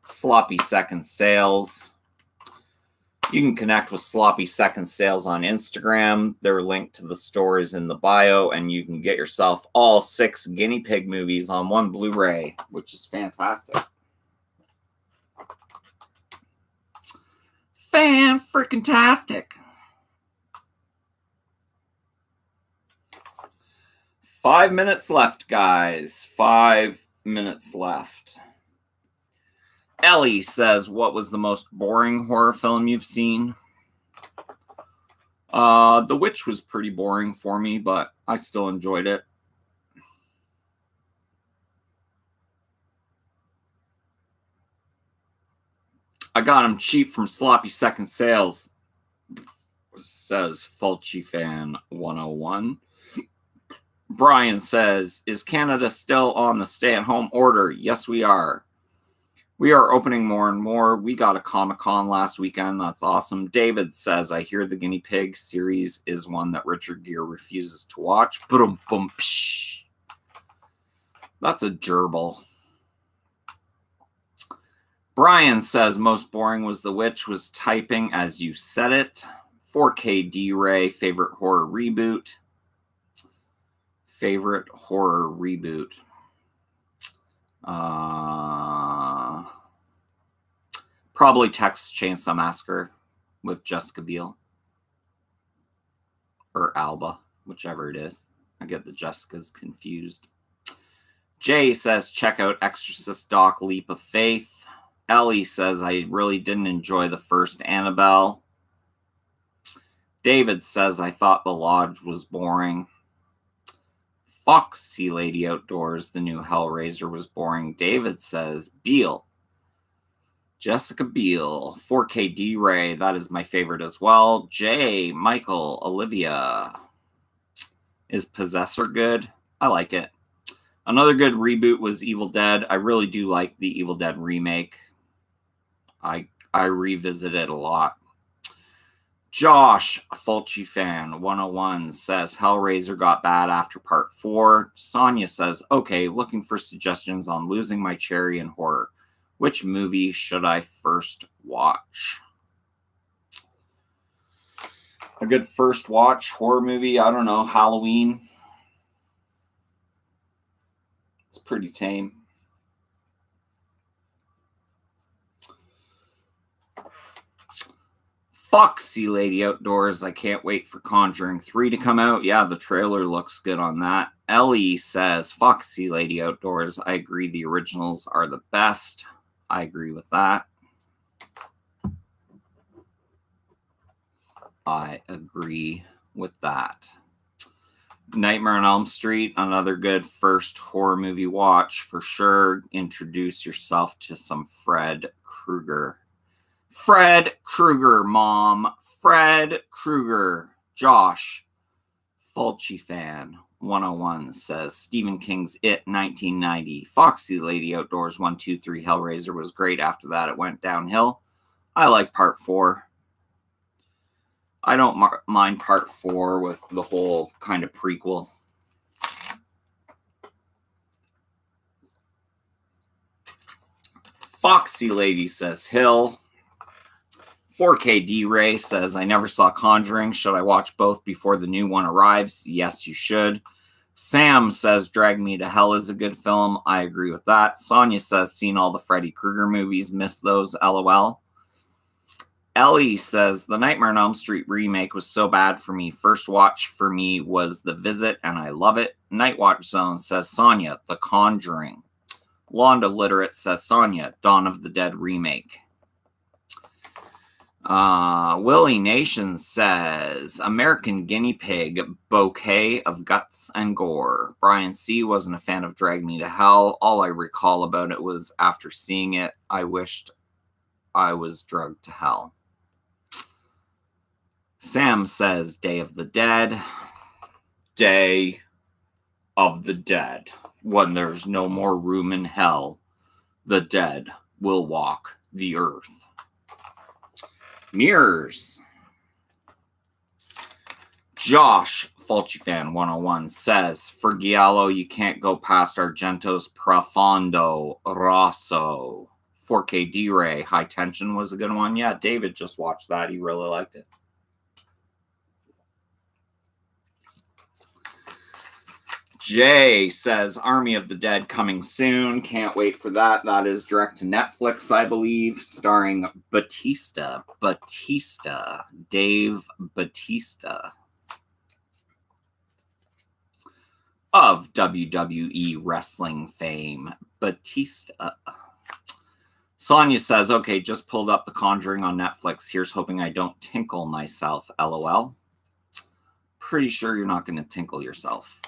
Sloppy Second Sales. You can connect with Sloppy Second Sales on Instagram. Their link to the store is in the bio, and you can get yourself all 6 guinea pig movies on one Blu-ray, which is fantastic. Fan-freaking-tastic. 5 minutes left, guys. 5 minutes left. Ellie says, what was the most boring horror film you've seen? The Witch was pretty boring for me, but I still enjoyed it. I got them cheap from Sloppy Second Sales, says Fulci Fan 101. Brian says, is Canada still on the stay-at-home order? Yes, we are. We are opening more and more. We got a Comic-Con last weekend. That's awesome. David says, I hear the Guinea Pig series is one that Richard Gere refuses to watch. Boom, boom, psh. That's a gerbil. Brian says, most boring was The Witch, was typing as you said it. 4K D-Ray, favorite horror reboot. Favorite horror reboot. Probably Texas Chainsaw Massacre with Jessica Biel. Or Alba, whichever it is. I get the Jessicas confused. Jay says, check out Exorcist Doc Leap of Faith. Ellie says, I really didn't enjoy the first Annabelle. David says, I thought The Lodge was boring. Foxy Lady Outdoors, the new Hellraiser, was boring. David says, Beale. Jessica Biel. 4K D-Ray, that is my favorite as well. Jay, Michael, Olivia. Is Possessor good? I like it. Another good reboot was Evil Dead. I really do like the Evil Dead remake. I revisit it a lot. Josh, Fulci Fan 101, says Hellraiser got bad after part 4. Sonia says, okay, looking for suggestions on Losing My Cherry in horror. Which movie should I first watch? A good first watch horror movie, I don't know, Halloween. It's pretty tame. Foxy Lady Outdoors, I can't wait for Conjuring 3 to come out. Yeah, the trailer looks good on that. Ellie says, Foxy Lady Outdoors, I agree the originals are the best. I agree with that. I agree with that. Nightmare on Elm Street, another good first horror movie watch for sure. Introduce yourself to some Fred Krueger. Fred Krueger, Mom. Fred Krueger. Josh, Fulci Fan 101 says Stephen King's It 1990. Foxy Lady Outdoors 1, 2, 3. Hellraiser was great. After that, it went downhill. I like part 4. I don't mind part 4 with the whole kind of prequel. Foxy Lady says Hill. 4K D-Ray says, I never saw Conjuring. Should I watch both before the new one arrives? Yes, you should. Sam says, Drag Me to Hell is a good film. I agree with that. Sonia says, seen all the Freddy Krueger movies. Missed those, LOL. Ellie says, the Nightmare on Elm Street remake was so bad for me. First watch for me was The Visit, and I love it. Nightwatch Zone says, Sonia, The Conjuring. Londa Literate says, Sonia, Dawn of the Dead remake. Willie Nation says, American Guinea Pig, Bouquet of Guts and Gore. Brian C. wasn't a fan of Drag Me to Hell. All I recall about it was after seeing it, I wished I was drugged to hell. Sam says, Day of the Dead. Day of the Dead. When there's no more room in hell, the dead will walk the earth. Mirrors. Josh, Fulci Fan 101 says, for Giallo, you can't go past Argento's Profondo Rosso. 4K D-Ray, High Tension was a good one. Yeah, David just watched that. He really liked it. Jay says, Army of the Dead coming soon. Can't wait for that. That is direct to Netflix, I believe, starring Batista. Dave Batista of WWE wrestling fame. Batista. Sonia says, okay, just pulled up The Conjuring on Netflix. Here's hoping I don't tinkle myself, LOL. Pretty sure you're not going to tinkle yourself.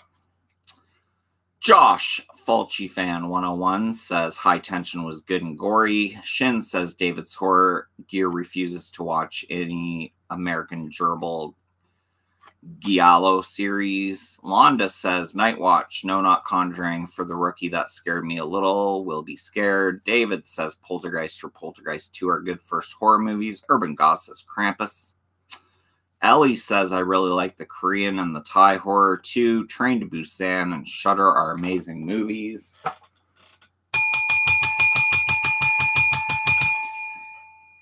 Josh, Fulci Fan 101, says High Tension was good and gory. Shin says David's Horror Gear refuses to watch any American gerbil Giallo series. Londa says Night Watch, no, not Conjuring. For the rookie, that scared me a little. Will be scared. David says Poltergeist or Poltergeist 2 are good first horror movies. Urban Goss says Krampus. Ellie says, I really like the Korean and the Thai horror too. Train to Busan and Shudder are amazing movies.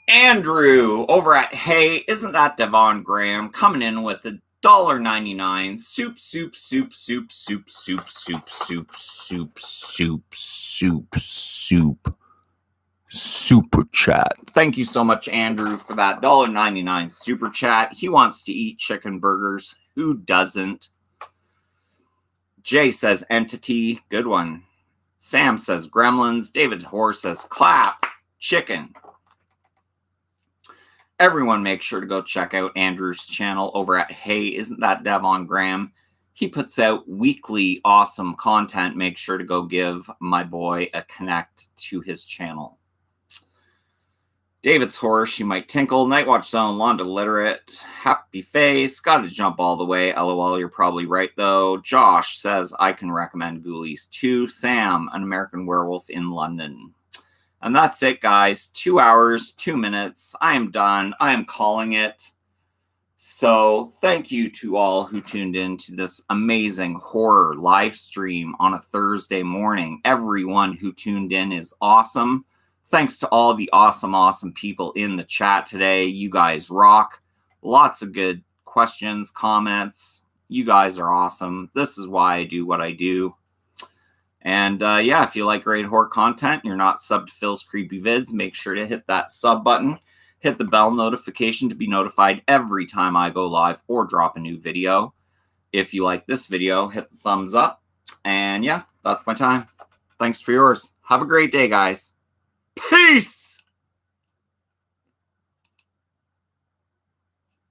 Andrew over at Hey, Isn't That Devon Graham coming in with $1.99 super chat. Thank you so much, Andrew, for that $1.99 super chat. He wants to eat chicken burgers. Who doesn't? Jay says Entity. Good one. Sam says Gremlins. David Hoare says Clap. Chicken. Everyone make sure to go check out Andrew's channel over at Hey, Isn't That Devon Graham? He puts out weekly awesome content. Make sure to go give my boy a connect to his channel. David's Horror, She Might Tinkle, Nightwatch Zone, Londa Literate, Happy Face, Gotta Jump All the Way, LOL, you're probably right though. Josh says, I can recommend Ghoulies 2. Sam, An American Werewolf in London. And that's it, guys. 2 hours, 2 minutes. I am done. I am calling it. So thank you to all who tuned in to this amazing horror live stream on a Thursday morning. Everyone who tuned in is awesome. Thanks to all the awesome people in the chat today. You guys rock. Lots of good questions, comments. You guys are awesome. This is why I do what I do. And yeah, if you like great horror content and you're not subbed to Phil's Creepy Vids, make sure to hit that sub button. Hit the bell notification to be notified every time I go live or drop a new video. If you like this video, hit the thumbs up. And yeah, that's my time. Thanks for yours. Have a great day, guys. Peace!